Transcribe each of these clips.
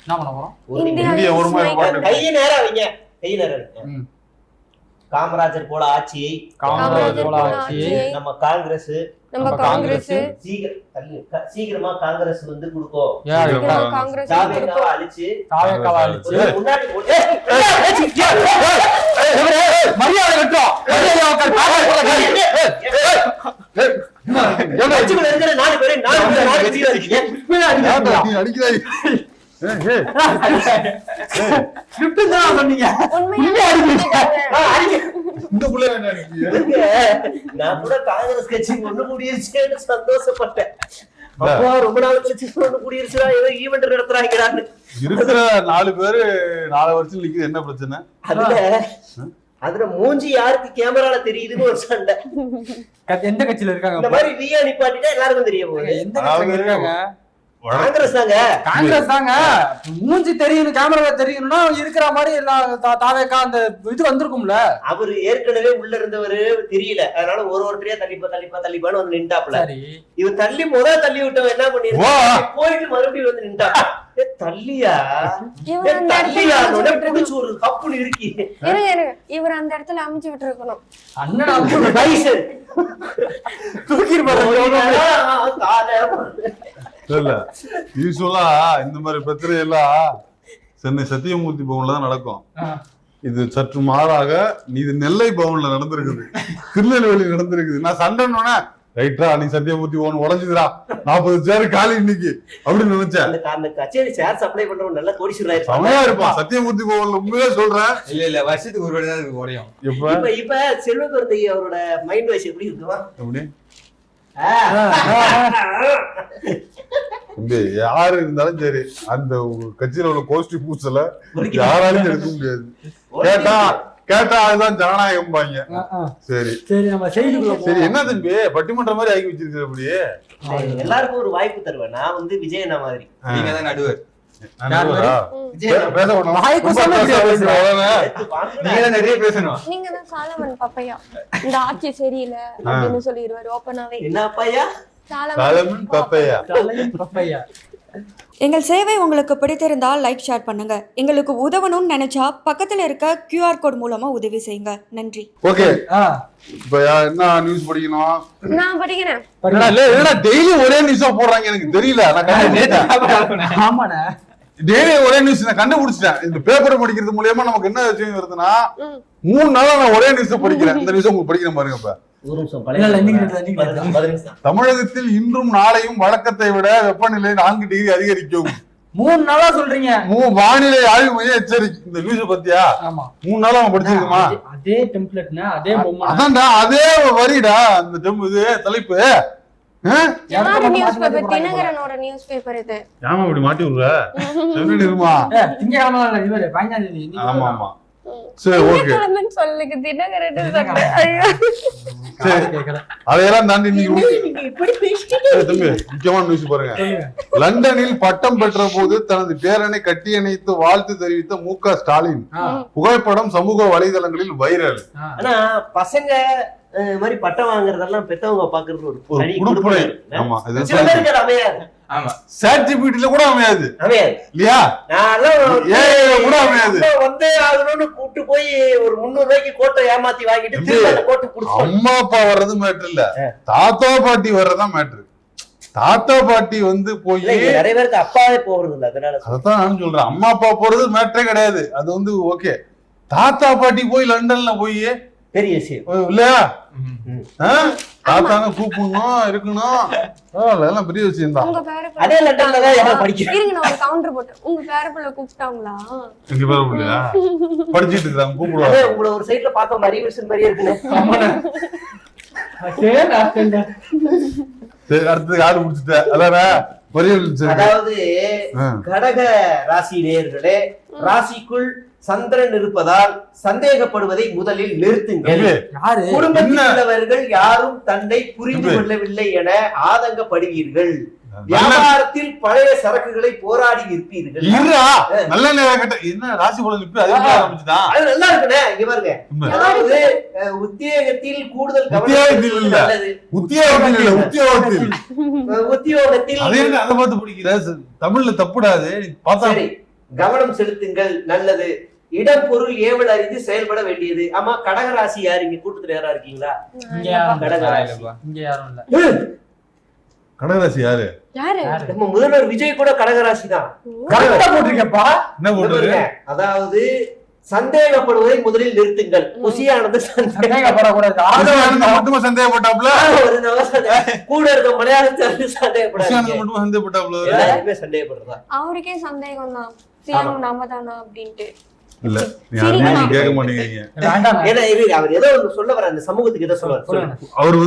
என்ன பண்ண போறோம்? இந்திய ஒருமைப்பாடு. கையை நேரா வைங்க, கையை நேரா வைங்க. காமராஜர் போல ஆட்சியை நம்ம காங்கிரஸ் சீக்கிரமா காங்கிரஸ் வந்து கொடுக்கும். அழிச்சு முன்னாடி மரியாதை கட்டுறோம். இருக்கிற 4 பேரு அடிக்கிறாய். நான் கூட காங்கிரஸ் கட்சி ஒண்ணு கூடியிருச்சேன்னு சந்தோஷப்பட்டேன். ரொம்ப நாள் கழிச்சு ஒண்ணு கூடியிருச்சுடா, ஏதோ ஈவெண்ட் நடத்துறாங்கடான்னு. இருக்கிற 4 பேரு 4 வருஷம் நிக்குது, என்ன பிரச்சனை? அதுல மூஞ்சி யாருக்கு கேமரால தெரியுதுன்னு ஒரு சண்டை. எந்த கட்சியில இருக்காங்க? இந்த மாதிரி வியா நிப்பாட்டிட்டா எல்லாருக்கும் தெரிய போகுது. எந்த கட்சியில இருக்காங்க? காங்கிரஸ் தாங்க. மூஞ்சி தெரியும், கேமரா தெரியணும்னா இருக்கிற மாதிரி தாவேக்கா அந்த இது வந்திருக்கும்ல. அவரு ஏற்கனவே உள்ள இருந்தவரு தெரியல, அதனால ஒருத்தரையா தள்ளிப்பான்னு வந்து நின்றாப்ல. இவன் தள்ளி தள்ளி விட்டவன் என்ன பண்ணிருக்கான், போயிட்டு மறுபடியும் வந்து நின்றான். தள்ளியா ஒரு கப்புன்னு இருக்கி இவர் அந்த இடத்துல அமைச்சு விட்டு இருக்கணும். யூசுவலா இந்த மாதிரி பிரச்சனை எல்லாம் சென்னை சத்தியமூர்த்தி பவன்ல தான் நடக்கும். இது சற்று மாறாக இது நெல்லை பவன்ல நடந்திருக்குது, திருநெல்வேலி நடந்திருக்குது. நான் சண்டைன்னு ரைட்டா நீ சத்தியமூர்த்தி பவன் உடஞ்சுதுரா, 40 சேர் காலி இன்னைக்கு அப்படின்னு நினைச்சேன். அந்த கச்சேரி சேர் சப்ளை பண்றவங்க நல்லா கோடீஸ்வரர் சமையா இருப்பான் சத்தியமூர்த்தி பவன்ல. உண்மையே சொல்றேன். இல்ல வருஷத்துக்கு ஒரு வாட்டி தான் குறையும். இப்ப செல்வகுருந்தை அவரோட மைண்ட் வாய்ஸ் எப்படி இருக்குமா? எப்படி யாரு இருந்தாலும் சரி, அந்த கட்சியில உள்ள கோஷ்டி பூசல யாராலையும் எடுக்க முடியாது. கேட்டா அதுதான் ஜனநாயகம் பாங்க. சரி சரி, என்ன தம்பி பட்டிமன்ற மாதிரி ஆக்கி வச்சிருக்கிற? அப்படியே எல்லாருக்கும் ஒரு வாய்ப்பு தருவேன். நான் வந்து விஜயண்ணா மாதிரி, நீங்க தான் நடுவர். நிறைய பேசணும். நீங்க தான் சாலமன் பப்பையா, இந்த ஆட்சி சரியில்லை அப்படின்னு சொல்லிடுவாரு ஓப்பனாவே. என்ன பையா? சாலமன் பப்பையா. எங்கள் சேவை உங்களுக்கு பிடித்திருந்தால் லைக், ஷேர் பண்ணுங்க. எங்களுக்கு உதவணும்னு நினைச்சா பக்கத்துல இருக்க QR கோட் மூலமா உதவி செய்யுங்க. நன்றி. ஓகே, இப்ப என்ன நியூஸ் படிக்கணும்? நான் படிக்கிறேன். டெய்லி ஒரே நியூஸா போடுறாங்க, எனக்கு தெரியல. ஆமாண்ணே, டெய்லி ஒரே நியூஸ் நான் கண்டுபிடிச்சிட்டேன். இந்த பேப்பரை படிக்கிறது மூலியமா நமக்கு என்ன விஷயம் வருதுன்னா, 3 நாளா நான் ஒரே நியூஸ் படிக்கிறேன். இந்த நியூஸ் உங்களுக்கு படிக்கிறேன் பாருங்க. இப்ப தமிழகத்தில் இன்றும் நாளையும் வழக்கத்தை விட வெப்பநிலை 4 டிகிரி அதிகரிக்கும். 3 நாளா சொல்றீங்க. வானிலை ஆய்வு மையம் எச்சரிக்கை. இந்த நியூஸ் பத்தியா? 3 நாளா அவன் படிச்சிருக்குமா? அதே டெம்ப்ளேட்னா, அதே பொம்மை, அதான்டா, அதே வரிடா அந்த இது தலைப்பு. தினகரனோட நியூஸ் பேப்பர் இது. ஏமா இப்படி மாட்டி விடுற? சொல்லிடுமா? ஆமா ஆமா, சரி ஓகே. சொல்லுங்க தினகரன். அதையெல்லாம் தாண்டி தம்பி முக்கியமான நியூஸ் பாருங்க. லண்டனில் பட்டம் பெற்ற போது தனது பேரனை கட்டியணைத்து வாழ்த்து தெரிவித்த MK ஸ்டாலின் புகைப்படம் சமூக வலைதளங்களில் வைரல். ஆனா பசங்க மாதிரி பட்டம் வாங்குறதெல்லாம் பெத்தவங்க பாக்குறது ஒரு குடுப்பனை. ஆமா, அமையாது. ஆமா, சர்டிபிகேட்ல கூட அமையாது இல்லையா? கூட அமையாது. வந்து அதனோட கூட்டு போய் ஒரு 300 ரூபாய்க்கு கோட்டை ஏமாத்தி வாங்கிட்டு கோட்டை கொடுத்து அம்மா அப்பா வர்றது மேட்ரு இல்ல, தாத்தா பாட்டி வர்றதுதான் மேட்ரு. தாத்தா பாட்டி வந்து போய் நிறைய பேருக்கு அப்பாவே போறது இல்ல, அதனால அதான் நான் சொல்றேன். அம்மா அப்பா போறது மேட்ரே கிடையாது, அது வந்து ஓகே. தாத்தா பாட்டி போய் லண்டன்ல போய் பெரிய விஷயம் இல்லையா? தாத்தாங்க கூப்பிடணும், இருக்கணும், அதெல்லாம் பெரிய விஷயம் தான். அதே லண்டன்ல தான் படிக்கிறேன். இருங்க, நான் ஒரு கவுண்டர் போட்டு. உங்க பேர பிள்ளை கூப்பிட்டாங்களா? எங்க பேர பிள்ளையா படிச்சிட்டு இருக்காங்க, கூப்பிடுவாங்க. உங்களை ஒரு சைடுல பார்க்க மாதிரி விஷயம் மாதிரியே இருக்குன்னு. சரி, அடுத்தது யாரு முடிச்சுட்ட? அதாவது கடக ராசி நேயர்களே, ராசிக்குள் சந்திரன் இருப்பதால் சந்தேகப்படுவதை முதலில் நிறுத்துங்கள். குடும்பத்தில் உள்ளவர்கள் யாரும் தன்னை புரிந்து கொள்ளவில்லை என ஆதங்கப்படுவீர்கள். வியாபாரத்தில் பழைய சரக்குகளை போராடி விற்பீர்கள். நல்ல நேரம் என்ன ராசி பலன் இப்ப அது ஆரம்பிச்சுதான். அது நல்லா இருக்குண்ணே. இங்க பாருங்க, அதாவது உத்தியோகத்தில் கூடுதல் உத்தியோகத்தில் அதை பார்த்து பிடிக்கிற தமிழ்ல தப்புடாது பார்த்தா கவனம் செலுத்துங்கள் நல்லது. இடம் பொருள் ஏவல் அறிந்து செயல்பட வேண்டியது. ஆமா, கடகராசி யாரு இங்க கூட்டத்துல யாரா இருக்கீங்களா? இங்க யாரும் இல்ல. கடகராசி இங்க யாரும் இல்ல. கடகராசி யாரு? யாரு? நம்ம முதல்வர் விஜய் கூட கடகராசி தான். கரெக்டா போட்டிருக்கப்பா. என்ன போடுறது? அதாவது சந்தேகப்படுவதை முதலில் நிறுத்துங்கள். குசியானது சந்தேகப்படக்கூடாது. மட்டுமா சந்தேகப்பட்டாப்ல? கூட இருக்க மலையாளத்தை சந்தேகப்படாது. மட்டுமா சந்தேகப்பட்டாப்ல? எல்லாருமே சந்தேகப்படுறதா? அவருக்கே சந்தேகம் தான், சிஎம் நாம தானா அப்படின்ட்டு. இல்ல, யாருமே கேட்க மாட்டேங்கிறீங்க. ஏன்னா அவர் ஏதோ ஒண்ணு சொல்ல வர, அந்த சமூகத்துக்கு ஏதோ சொல்லுவார். அவர்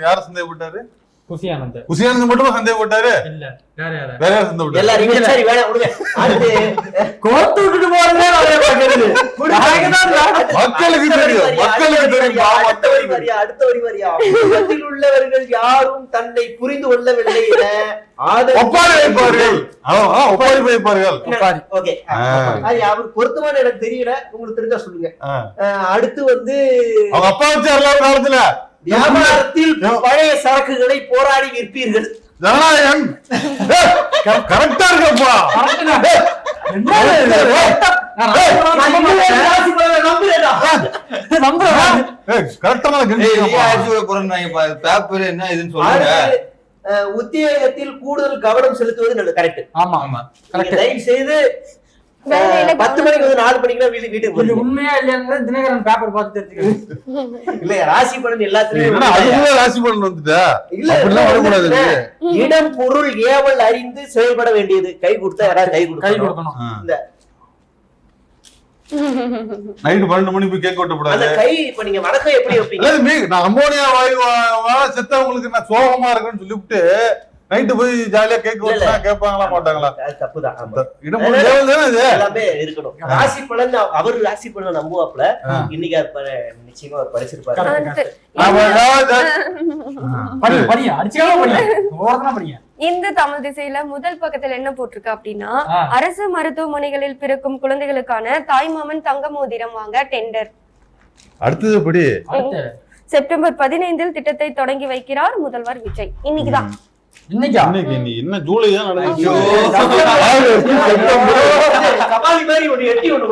யார சந்தேகப்பட்டாரு? குசியானந்த் மட்டுமா சந்தேகப்பட்டாரு? இல்ல, வேற யாரு? வேற யார சந்தேகப்பட்டாரு? எல்லாரும் சரி வேணாம் விடுங்க. அடுத்து கோர்த்து விட்டுட்டு போறதே வேலைய பாக்குறது. மக்களுக்கு தெரியும், மக்களுக்கு தெரியும். அடுத்த வரி வரியா உலகத்தில் உள்ளவர்கள் யாரும் தன்னை புரிந்து கொள்ளவில்லை என ஒப்பாரி வைப்பார்கள். ஒப்பாரி வைப்பார்கள். ஓகே, அவர் பொருத்தமான எனக்கு தெரியல, உங்களுக்கு தெரிஞ்சா சொல்லுங்க. அடுத்து அவங்க அப்பா வச்சு எல்லாரும் காலத்துல வியாபாரத்தில் பழைய சரக்குகளை போராடி விற்பீர்கள். ஜனநாயகம் கரெக்டா இருக்கப்பா. உத்தியோகத்தில் கூடுதல் கவனம் செலுத்துவது நல்லது. கரெக்ட். ஆமா ஆமா, தயவு செய்து 10 மணிக்கு வந்து 4 மணிக்கு வீட்டுக்கு போய் உண்மையா இல்லையாங்கிறது தினகரன் பேப்பர் பார்த்து தெரிஞ்சுக்கணும். இல்ல, ராசி பலன் எல்லாத்துலயும் ராசி பலன் வந்துட்டா இல்ல, இடம் பொருள் ஏவல் அறிந்து செயல்பட வேண்டியது. கை கொடுத்தா யாராவது கை கொடுக்கணும். இந்த நைட்டு 12 மணி போய் கேக் வெட்டக்கூடாது. அந்த கை இப்ப நீங்க வணக்கம் எப்படி வைப்பீங்க? நான் அம்மோனியா வாயு செத்தவங்களுக்கு நான் சோகமா இருக்குன்னு சொல்லிவிட்டு நைட்டு போய் ஜாலியா கேக் வெட்டா கேட்பாங்களா மாட்டாங்களா? தப்புதான். எல்லாமே இருக்கணும். ராசி பலன் அவர் ராசி பலன் நம்புவாப்ல. இன்னைக்கு நிச்சயமா அவர் படிச்சிருப்பாரு. இந்த தமிழ் திசையில முதல் பக்கத்துல என்ன போட்டிருக்கு அப்படின்னா, அரசு மருத்துவமனைகளில் பிறக்கும் குழந்தைகளுக்கான தாய்மாமன் தங்க மோதிரம் வாங்க டெண்டர். அடுத்தது படி செப்டம்பர் 15 திட்டத்தை தொடங்கி வைக்கிறார் முதல்வர் விஜய். இன்னைக்குதான் என்ன ஜூலை தான் நடந்துச்சு. கபாலி மாதிரி ஒண்ணு எட்டி ஒண்ணு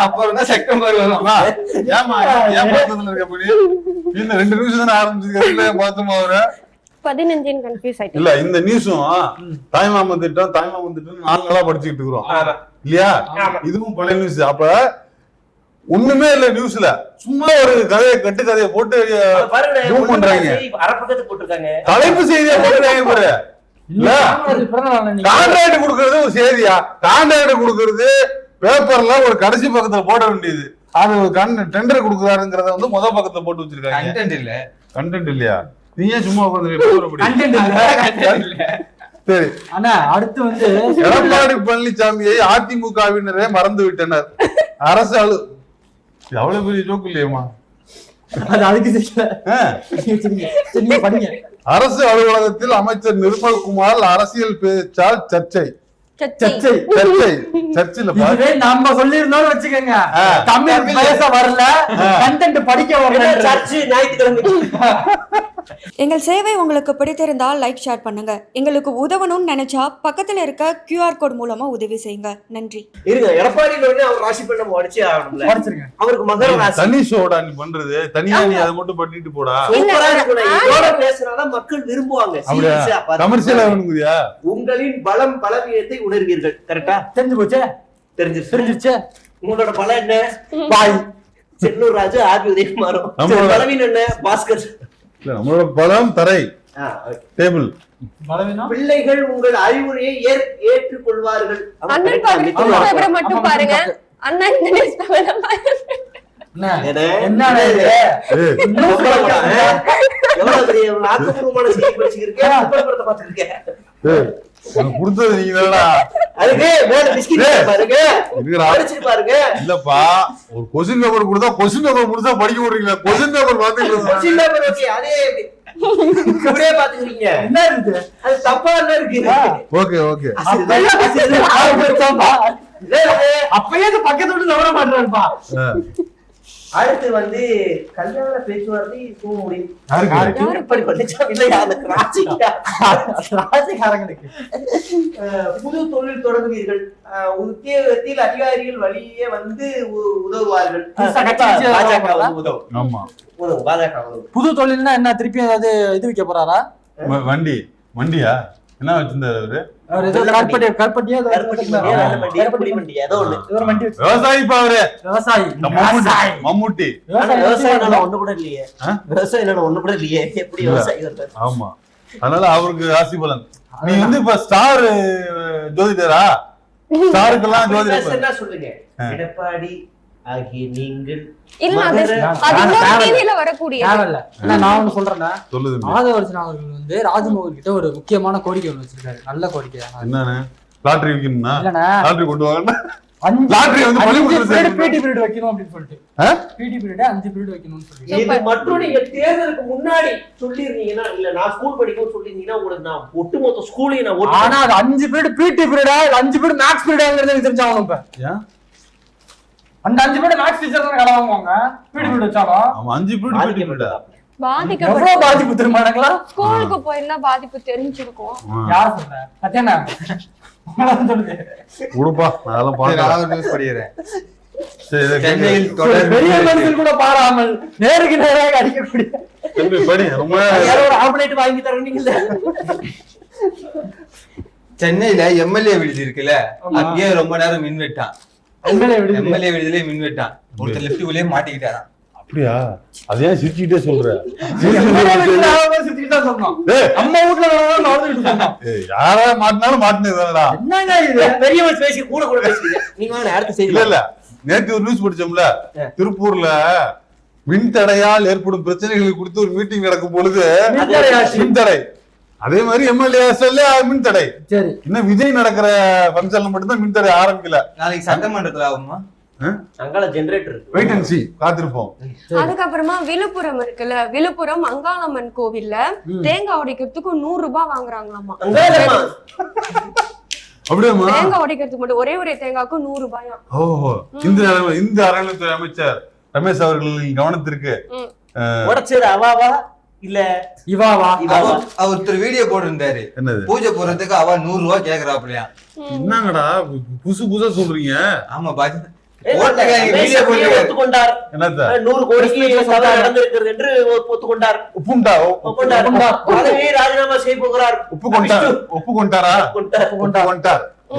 அப்புறம் தான் செப்டம்பர் வரும். ஏமா ஏமாத்ததுல இருக்கப்படி இந்த 2 நிமிஷம் தானே ஆரம்பிச்சிருக்காரு. பார்த்தோமா அவரு 15 கன்ஃபியூஸ் ஆயிட்டு இல்ல. இந்த நியூஸும் தாய்மாமன் திட்டம் 4 நாளா படிச்சுக்கிட்டு இருக்கிறோம் இல்லையா? இதுவும் பழைய நியூஸ். அப்ப ஒண்ணுமே இல்ல நியூஸ்ல, சும்மா ஒரு கதையை கட்டு கதையை போட்டு பண்றாங்க. தலைப்பு செய்தியா போட்டுறாங்க பாரு. கான்ட்ராக்ட் கொடுக்கறது ஒரு செய்தியா? கான்ட்ராக்ட் கொடுக்கறது பேப்பர்ல ஒரு கடைசி பக்கத்துல போட வேண்டியது. அது டெண்டர் கொடுக்குறாருங்கிறத வந்து முதல் பக்கத்துல போட்டு வச்சிருக்காங்க. கண்டென்ட் இல்லையா? நீ ஏன் சும்மா சரி. ஆனா அடுத்து வந்து எடப்பாடி பழனிசாமியை அதிமுகவினரே மறந்து விட்டனர். அரசு எவ்வளவு பெரிய ஜோக்கு இல்லையம்மா? அரசு அலுவலகத்தில் அமைச்சர் நிர்மல்குமார் அரசியல் பேச்சால் சர்ச்சை. நம்ம சொல்லிருந்தோம் வச்சுக்கோங்க, தமிழ் பேச வரல, கண்டென்ட் படிக்க வரல, சர்ச்சை ஞாயிற்றுக்கிழமை. எங்கள் சேவை உங்களுக்கு பிடித்திருந்தால் லைக் ஷேர் பண்ணுங்க. எங்களுக்கு உதவணும்னு நினைச்சா பக்கத்துல இருக்க QR கோட் மூலமா உதவி செய்யுங்க. நன்றி. இருங்க, எடப்பாடி அவர் ராசி பண்ண அடிச்சு ஆகணும்ல. அவருக்கு மகர ராசி. தனி ஷோடா நீ பண்றது, தனியா நீ அதை மட்டும் பண்ணிட்டு போடா. இதோட பேசுனாதான் மக்கள் விரும்புவாங்க. கமர்ஷியலா வேணுங்கறியா? உங்களின் பலம் பலவீனத்தை உணர்வீர்கள். கரெக்டா? தெரிஞ்சு போச்சே? தெரிஞ்சிருச்சு. உங்களோட பலம் என்ன? பாய் செல்லூர் ராஜு, ஆபி உதயகுமாரும். பலவீனம் என்ன? பாஸ்கர். நம்மளோட பலம் தரை, டேபிள். பிள்ளைகள் உங்கள் அறிவுரையை ஏற்றுக்கொள்வார்கள். அண்ணன் பாருங்க, மட்டும் பாருங்க. அண்ணன் எவ்வளவு பெரிய ஆக்கப்பூர்வமான செய்தி படிச்சிருக்கேன். குடுத்தது நீங்க அதுக்கு மேல பிஸ்கட் பாருங்க, பாருங்க. இல்லப்பா, ஒரு கொஸ்டின் பேப்பர் கொடுத்தா கொஸ்டின் பேப்பர் முடிச்சா படிக்க விடுறீங்களா? கொஸ்டின் பேப்பர் பாத்துக்கிட்டு அதே இப்படியே பாத்துக்கிறீங்க. என்ன இருக்கு அது? தப்பா என்ன இருக்கு? Okay okay. அப்பயே பக்கத்து விட்டு நவர மாட்டாருப்பா. அடுத்து வந்து கல்யாண பேச்சுவார்த்தை போக முடியும். யாருக்கு? எப்படி பண்ணிச்சா இல்லையா அந்த ராசிக்காரங்களுக்கு. புது தொழில் தொடங்குவீர்கள். உத்தியோகத்தில் அதிகாரிகள் வழியே வந்து உதவுவார்கள். பாஜக உதவும். ஆமா உதவும், பாஜக உதவும். புது தொழில்னா என்ன? திருப்பி ஏதாவது இது வைக்க போறாரா? வண்டியா என்ன வச்சிருந்தாரு அவர் ஏதோ கருப்பட்டியா ஏதோ ஒண்ணு. விவசாயி அவரு விவசாயி. மம்முட்டி விவசாயம் ஒண்ணு கூட இல்லையே. விவசாயம் ஒண்ணு கூட இல்லையே. எப்படி விவசாயி வருது? ஆமா, அதனால அவருக்கு ராசி பலன். நீ வந்து இப்ப ஸ்டார் ஜோதிடரா? ஸ்டாருக்கெல்லாம் ஜோதிடர் என்ன சொல்லுங்க? எடப்பாடி ஆகிய நீங்கள் இல்ல அது இன்னொரு டிவில வரக்கூடிய நான் ஒண்ணு சொல்றேன்னா, சொல்லுது மாதவர்சன் அவர்கள் வந்து ராஜ்மோகன் கிட்ட ஒரு முக்கியமான கோரிக்கை ஒண்ணு வச்சிருக்காரு. நல்ல கோரிக்கை. என்னன்னு? லாட்டரி விக்கணும்னா இல்லண்ணா, லாட்டரி கொண்டு வாங்க. 5 லாட்டரி வந்து பிடி பீரியட் வைக்கணும் அப்படின்னு சொல்லிட்டு. பிடி பீரியட் 5 பீரியட் வைக்கணும்னு சொல்லிட்டு. இது மட்டும் நீங்க தேர்தலுக்கு முன்னாடி சொல்லிருந்தீங்கன்னா, இல்ல நான் ஸ்கூல் படிக்கும் சொல்லிருந்தீங்கன்னா உங்களுக்கு நான் ஒட்டுமொத்த ஸ்கூலையும் நான் ஆனா அது 5 பீரியட் பிடி பீரியடா 5 பீரியட் மேக்ஸ் பீரியடாங்கிறது தெரிஞ்சாகணும். இப்ப அந்த 5 பீரியட் மேக்ஸ் டீச்சர் தான் கடை வாங்குவாங்க. பிடி பீரியட் வச்சாலும் ஆமா 5 பீரியட் எவ்வளவு பாதிப்பு தெரியுமாங்களா? ஸ்கூலுக்கு போயிருந்தா பாதிப்பு தெரிஞ்சிருக்கும். யார் சொல்ற? சத்யானா சொல்லுங்க. உடுப்பா, அதெல்லாம் பாத்து நியூஸ் படிக்கிறேன். சென்னையில் பெரிய மனுஷன் கூட பாராமல் நேருக்கு நேராக அடிக்கக்கூடிய படி ரொம்ப ஒரு ஆம்புலேட் வாங்கி தரீங்கல்ல. சென்னையில எம்எல்ஏ விடுதி இருக்குல்ல, அங்கேயே ரொம்ப நேரம் மின் வெட்டான். எம்எல்ஏ விடுதியிலே மின் வெட்டான். ஒருத்தர் லெஃப்ட்டுக்குள்ளேயே மாட்டிக்கிட்டாராம். அப்படியா? அதே சிரிச்சுக்கிட்டே சொல்ற. நம்ம வீட்டுல யாரா மாட்டினாலும் மாட்டினதுதானடா. என்னங்க இது? பெரிய பேசி கூட கூட பேசுறீங்க. நீங்க வாங்க அடுத்த செய்தி. இல்ல நேற்று ஒரு நியூஸ் படிச்சோம்ல, திருப்பூர்ல மின் தடையால் ஏற்படும் பிரச்சனைகளை குறித்து ஒரு மீட்டிங் நடக்கும் பொழுது மின் தடை. அதே மாதிரி எம்எல்ஏ மின் தடை. சரி, இன்னும் விஜய் நடக்கிற பங்கன்ல மட்டும்தான் மின் தடை ஆரம்பிக்கல. நாளைக்கு சட்டமன்றத்துல ஆகுமா? அங்காள ஜெனரேட்டர் வெயிட் அண்ட் சீ, காத்திருப்போம். அதுக்கப்புறமா விழுப்புரம் இருக்குல்ல, விழுப்புரம் அங்காளம்மன் கோவில்ல தேங்காய் உடைக்கிறதுக்கு 100 ரூபாய் வாங்குறாங்களாமா. அப்படியாமா? தேங்காய் உடைக்கிறதுக்கு மட்டும் ஒரே தேங்காய்க்கு 100 ரூபாயா? ஓஹோ, இந்த அறநிலையத்துறை அமைச்சர் ரமேஷ் அவர்களின் கவனத்திற்கு உடைச்சது அவாவா இல்ல இவாவா? ஒருத்தர் வீடியோ போட்டிருந்தாரு. என்னது? பூஜை போறதுக்கு அவ 100 ரூபாய் கேக்குறாப்லையா? என்னங்கடா புதுசா சொல்றீங்க? ஆமா பாஜ ஒத்துக்கொண்டார். 100 கோடிக்கு நடந்திருக்கிறது என்று ஒத்துக்கொண்டார். பதவியை ராஜினாமா செய்ய போகிறார். ஒப்புக்கொண்டார்.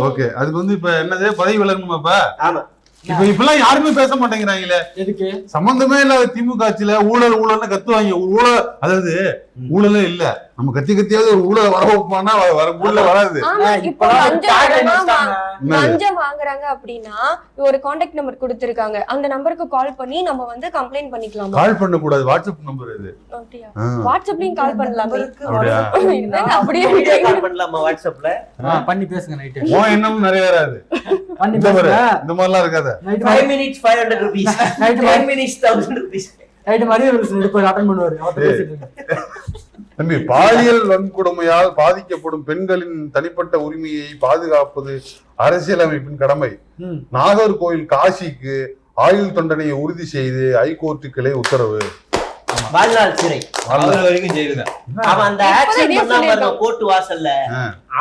ஓகே, அதுக்கு வந்து இப்ப என்னது, பதவி விலகணுமா? இப்ப ஆமா, இப்பெல்லாம் யாருமே பேச மாட்டேங்கிறாங்களே. எதுக்கு? சம்பந்தமே இல்லாத திமுக ஆட்சியில ஊழல் ஊழல்னு கத்துவாங்க. ஊழல், அதாவது ஊழலே இல்ல, நம்ம கத்தியாவது ஒரு ஊழல் வர வைப்பானா ஊழல் வராது. இப்போ லஞ்சம் வாங்குறாங்க அப்படின்னா ஒரு கான்டாக்ட் நம்பர் கொடுத்திருக்காங்க. அந்த நம்பருக்கு கால் பண்ணி நம்ம வந்து கம்ப்ளைண்ட் பண்ணிக்கலாம். கால் பண்ண கூடாது, வாட்ஸ்அப் நம்பர் இது. வாட்ஸ்அப்லயும் கால் பண்ணலாம். அப்படியே கால் பண்ணலாமா? வாட்ஸ்அப்ல பண்ணி பேசுங்க. நைட் இன்னும் நிறைய வராது. இந்த மாதிரிலாம் இருக்காது. 5 minutes 500 rupees, 10 minutes 1000 rupees. Night மாதிரி அட்டெண்ட் பண்ணுவாரு. தம்பி, பாலியல் வன்கொடுமையால் பாதிக்கப்படும் பெண்களின் தனிப்பட்ட உரிமையை பாதுகாப்பது அரசியலமைப்பின் கடமை. நாகர்கோயில் காசிக்கு ஆயுள் தண்டனையை உறுதி செய்து ஹைகோர்ட்டு கிளை உத்தரவு. வாழ்நாள் சிறை வரைக்கும் ஜெயிலு தான். அவன் அந்த ஆக்ஷன் பண்ணாம கோர்ட் வாசல்ல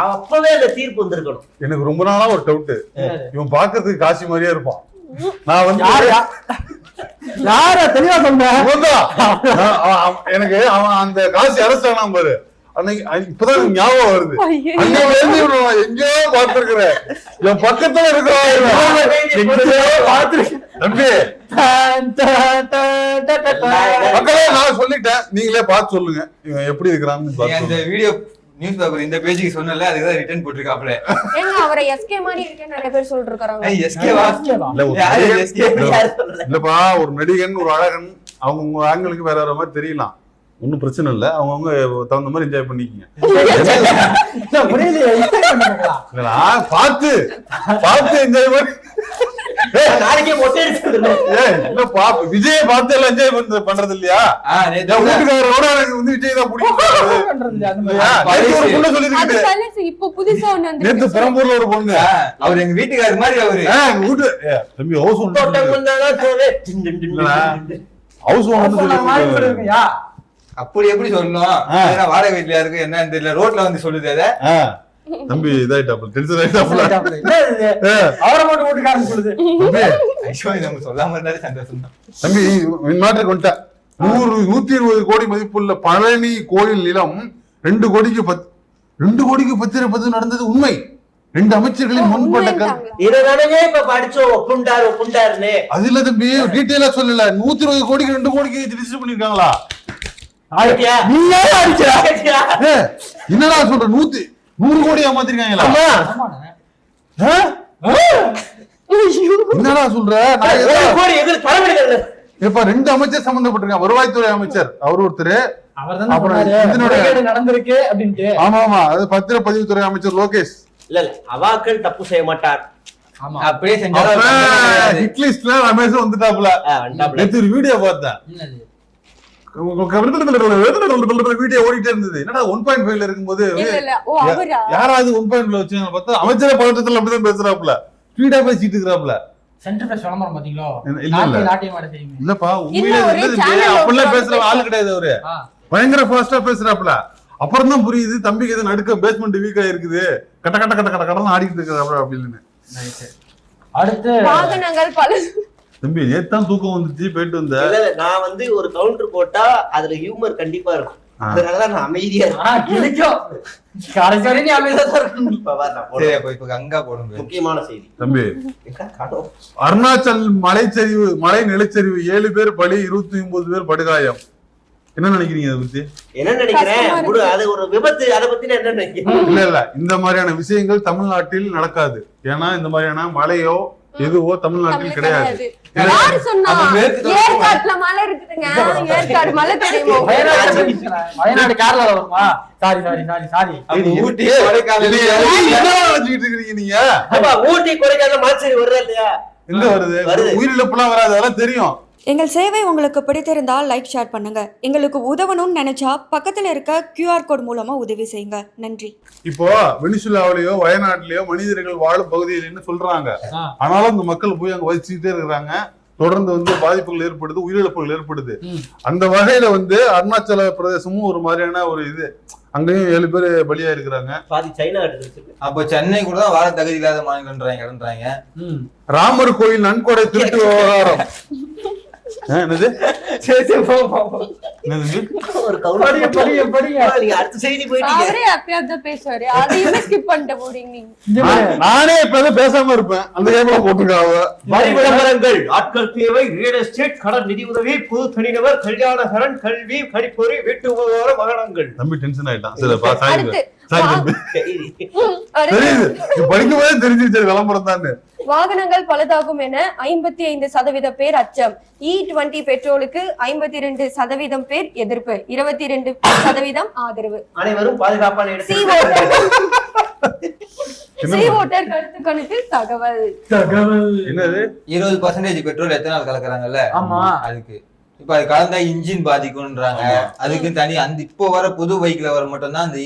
அப்பவே அந்த தீர்ப்பு வந்திருக்கணும். எனக்கு ரொம்ப நாளா ஒரு டவுட், இவன் பாக்குறதுக்கு காசி மாதிரியே இருப்பான். நான் வந்து யார தெளிவா சொன்னேன். எனக்கு அவன் அந்த காசி அரசானா பாரு, அன்னைக்கு இப்பதான் ஞாபகம் வருது. எங்கேயோ பார்த்திருக்கிறேன், என் பக்கத்துல இருக்கிறான். தம்பி மக்களே, நான் சொல்லிட்டேன், நீங்களே பார்த்து சொல்லுங்க இவன் எப்படி இருக்கிறான்னு. அந்த வீடியோ நியூஸ் பேப்பர் இந்த பேஜுக்கு சொன்னல, அதுக்கு தான் ரிட்டர்ன் போட்டுருக்காப்ல. ஏங்க அவரை எஸ்கே மாதிரி இருக்கேன்னு நிறைய பேர் சொல்லிட்டு இருக்காங்க. இல்லப்பா, ஒரு நடிகன் ஒரு அழகன், அவங்க ஆண்களுக்கு வேற வேற மாதிரி தெரியலாம், ஒன்னும் பிரச்சனை இல்ல. அவங்க தகுந்த மாதிரி என்ஜாய் பண்ணிக்கங்க. பார்த்து என்ஜாய் பண்ணி நாளைக்கே மொட்டை அடிச்சிருந்தேன். ஏய் இல்லப்பா விஜயை பார்த்து எல்லாம் என்ஜாய் பண்றது இல்லையா? நேத்து என் வீட்டுக்காரரோட எனக்கு வந்து விஜய் தான் பிடிக்கும். அந்த மாதிரி. நேத்து ஒரு பொண்ணு அது சொல்லிருக்கு. பழசு, இப்போ புதுசா ஒண்ணு நேத்து வந்திருக்கு. பெரம்பூர்ல ஒரு பொண்ணு அவர் எங்க வீட்டுக்காரர் மாதிரி அவரு. எங்க வீட்டு தம்பி ஹவுஸ் ஓனர் தோட்டம் கொண்டாதான் சோறு. டின் டின் டின் டின் டின். ஹவுஸ் ஓனர் வாங்கி சொல்லி கொடுக்குறியா? அப்படி எப்படி சொல்லணும்? ஏன்னா வாடகை வீட்டுல இருக்கு என்னன்னு தெரியல, ரோட்ல வந்து சொல்லுது அத. தம்பி இதாயிட்டாப்ல டென்ஷன் ஆயிட்டாப்ல. என்ன இது? அவரை மட்டும் ஓட்டுக்காரன்னு சொல்லுது. ஐயோ நம்ம சொல்லாம இருந்தாலே சந்தோஷம் தான். தம்பி நாட்டுக்கு வந்துட்டா 120 கோடி மதிப்புள்ள பழனி கோயில் நிலம் 2 கோடிக்கு 10 நடந்தது உண்மை. 2 அமைச்சர்களின் முன்பட்ட இதனாலவே இப்ப படிச்சோம் ஒப்புண்டாருன்னு. அது இல்ல தம்பி டீடைலா சொல்லல. 120 கோடிக்கு 2 கோடிக்கு ரிஜிஸ்டர் பண்ணிருக்காங்களா? ஆயிட்டியா? நீயே அடிச்சா? ஆயிட்டியா? என்னடா சொல்ற 100 கோடி ஏமாத்திருக்காங்களா? ஆமாண்ணே. என்னடா சொல்ற? நான் ஒரு கோடி எங்களுக்கு தலைவலிகள். இப்ப 2 அமைச்சர் சம்பந்தப்பட்டிருக்காங்க. வருவாய்த்துறை அமைச்சர் அவர் ஒருத்தர். அவர்தானே அப்புறம் சொன்னாரு, இதனுடைய- முறைகேடு நடந்திருக்கு அப்படின்ட்டு. ஆமா அது பத்திரப்பதிவுத்துறை அமைச்சர் லோகேஷ். இல்ல அவாக்கள் தப்பு செய்ய மாட்டார். ஆமா. அப்படியே செஞ்சாலும் ஹிட் லிஸ்ட்ல ரமேஷ் வந்துட்டாப்ல. வந்துட்டாப்ல. நேத்து ஒரு வீடியோ பார்த்தேன். என்னது? வீடியோ ஓடிட்டே இருந்தது. என்னடா 1.5ல இருக்கும்போது இல்ல இல்ல, ஓ அவரா? யாராவது 1.5ல வச்சாங்க பார்த்தா அமைச்சரே பதட்டத்துல அப்படிதான் பேசுறாப்ல. ஸ்பீடா பேசிட்டு இருக்கிறாப்ல. சென்டர் பிரஸ் விளம்பரம் பாத்தீங்களோ? இல்ல இல்ல நாட்டியம் ஆட தெரியுமே. இல்லப்பா இல்ல, உண்மையிலே ஒரே இருந்தது channel அப்படிலாம் open பேசுற ஆளு கிடையாது அவரு. ஆ. பயங்கர ஃபாஸ்டா பேசுறாப்ல. அப்புறம் தான் புரியுது தம்பிக்கு எது நடுக்க பேஸ்மெண்ட் வீக்கா இருக்குது. கட்ட கட்ட கட்ட கட்ட கடலாம் ஆடிட்டு இருக்காப்ல அப்படின்னு. அடுத்து வாகனங்கள் பல தம்பி நேத்தான் தூக்கம் வந்துச்சு போயிட்டு வந்த. இல்ல நான் வந்து ஒரு கவுண்டர் போட்டா அதுல ஹியூமர் கண்டிப்பா இருக்கும். அதனாலதான் நான் அமைதியா இருக்கேன். கிழிக்கும். கடைசி வரையும் நீ அமைதியா தான் இருக்கணும். இப்ப வா, நான் சரி போடுறேன். அப்ப இப்ப கங்கா போடுங்க. முக்கியமான செய்தி. தம்பி எங்க காணோம்? அருணாச்சல் மலை நிலச்சரிவு 7 பேர் பலி 29 பேர் படுகாயம். என்ன நினைக்கிறீங்க அதை பத்தி? என்ன நினைக்கிறேன் கஷ்டமா இருக்கு. அது ஒரு விபத்து. அதை பத்தி நான் என்ன நினைக்கிறேன்? இல்ல இந்த மாதிரியான விஷயங்கள் தமிழ்நாட்டில் நடக்காது. ஏன்னா இந்த மாதிரியான மலையோ எதுவோ தமிழ்நாட்டில் கிடையாது. யாரு சொன்னா? அப்ப மேற்கு தொடர்ச்சி ஏற்காட்டுல மலை இருக்குதுங்க. ஏற்காடு மலை தெரியுமா? வயநாடு கேரளால வருமா? சாரி அப்ப ஊட்டி ஏய், கொடைக்கானல் இது என்ன நினைச்சிட்டு இருக்கீங்க நீங்க? ஆமா, ஊட்டி கொடைக்கானல் மாச்சேரி வருதா இல்லையா? எங்க வருது? வருது. உயிரிழப்புலாம் வராது, அதெல்லாம் தெரியும். எங்கள் சேவை உங்களுக்கு பிடித்திருந்தால் லைக் ஷேர் பண்ணுங்க. எங்களுக்கு உதவணும்னு நினைச்சா பக்கத்தில் இருக்க QR கோட் மூலமா உதவி செய்யுங்க. நன்றி. இப்போ வெனிசுலாவிலயோ வயநாட்டிலயோ மனிதர்கள் வாழும் பகுதியில்னு சொல்றாங்க. ஆனாலும் அந்த மக்கள் போய் அங்க வச்சுக்கிட்டே இருக்கிறாங்க. தொடர்ந்து வந்து பாதிப்புகள் ஏற்படுது, உயிரிழப்புகள் ஏற்படுது. அந்த வகையில வந்து அருணாச்சல பிரதேசமும் ஒரு மாதிரியான ஒரு இது. அங்கேயும் 7 பேர் பலியா இருக்கிறாங்க. பாதி சைனா எடுத்து. அப்ப சென்னை கூட தான் வாழ தகுதி இல்லாத மாநிலம்ன்றாங்க. ராமர் கோயில் நன்கொடை திருட்டு விவகாரம். என்னது? என்னது? ஒரு கவுண்டர் படிங்க. நீங்க அடுத்த செய்தி போயிட்டீங்க. அவரே அப்பயாதான் பேசுவாரு. அதையுமே ஸ்கிப் பண்ணிட்டு போறீங்க நீங்க. நானே இப்ப பேசாம இருப்பேன். அந்த கேம்ல போட்டுருக்காங்க. வரி விளம்பரங்கள், ஆட்கள் தேவை, ரியல் எஸ்டேட், கடன் நிதி உதவி, பொது தனிநபர், கல்யாண கடன், கல்வி, கணிப்பொறி, வீட்டு உபகார வாகனங்கள். தம்பி டென்ஷன் ஆயிட்டான். சரிப்பா சாரி அடுத்து சாரி அடுத்து தெரியுது. படிக்கும் போதே தெரிஞ்சிருச்சு விளம்பரம் தான். வாகனங்கள் பழுதாகும் என 55% பேர் அச்சம். E20 பெட்ரோலுக்கு 52% பேர் எதிர்ப்பு, 22% ஆதரவு. அனைவரும் பாதுகாப்பான சி இடத்தில் ஓட்டர் கருத்து கணக்கில் தகவல். என்னது? 20% பெட்ரோல் எத்தனால் கலக்குறாங்கல்ல, ஆமா. அதுக்கு இப்ப அது கலந்தா இன்ஜின் பாதிக்கும்ன்றாங்க. அதுக்கு தனி அந்த இப்போ வர புது பைக்ல வர மட்டும் தான் அந்த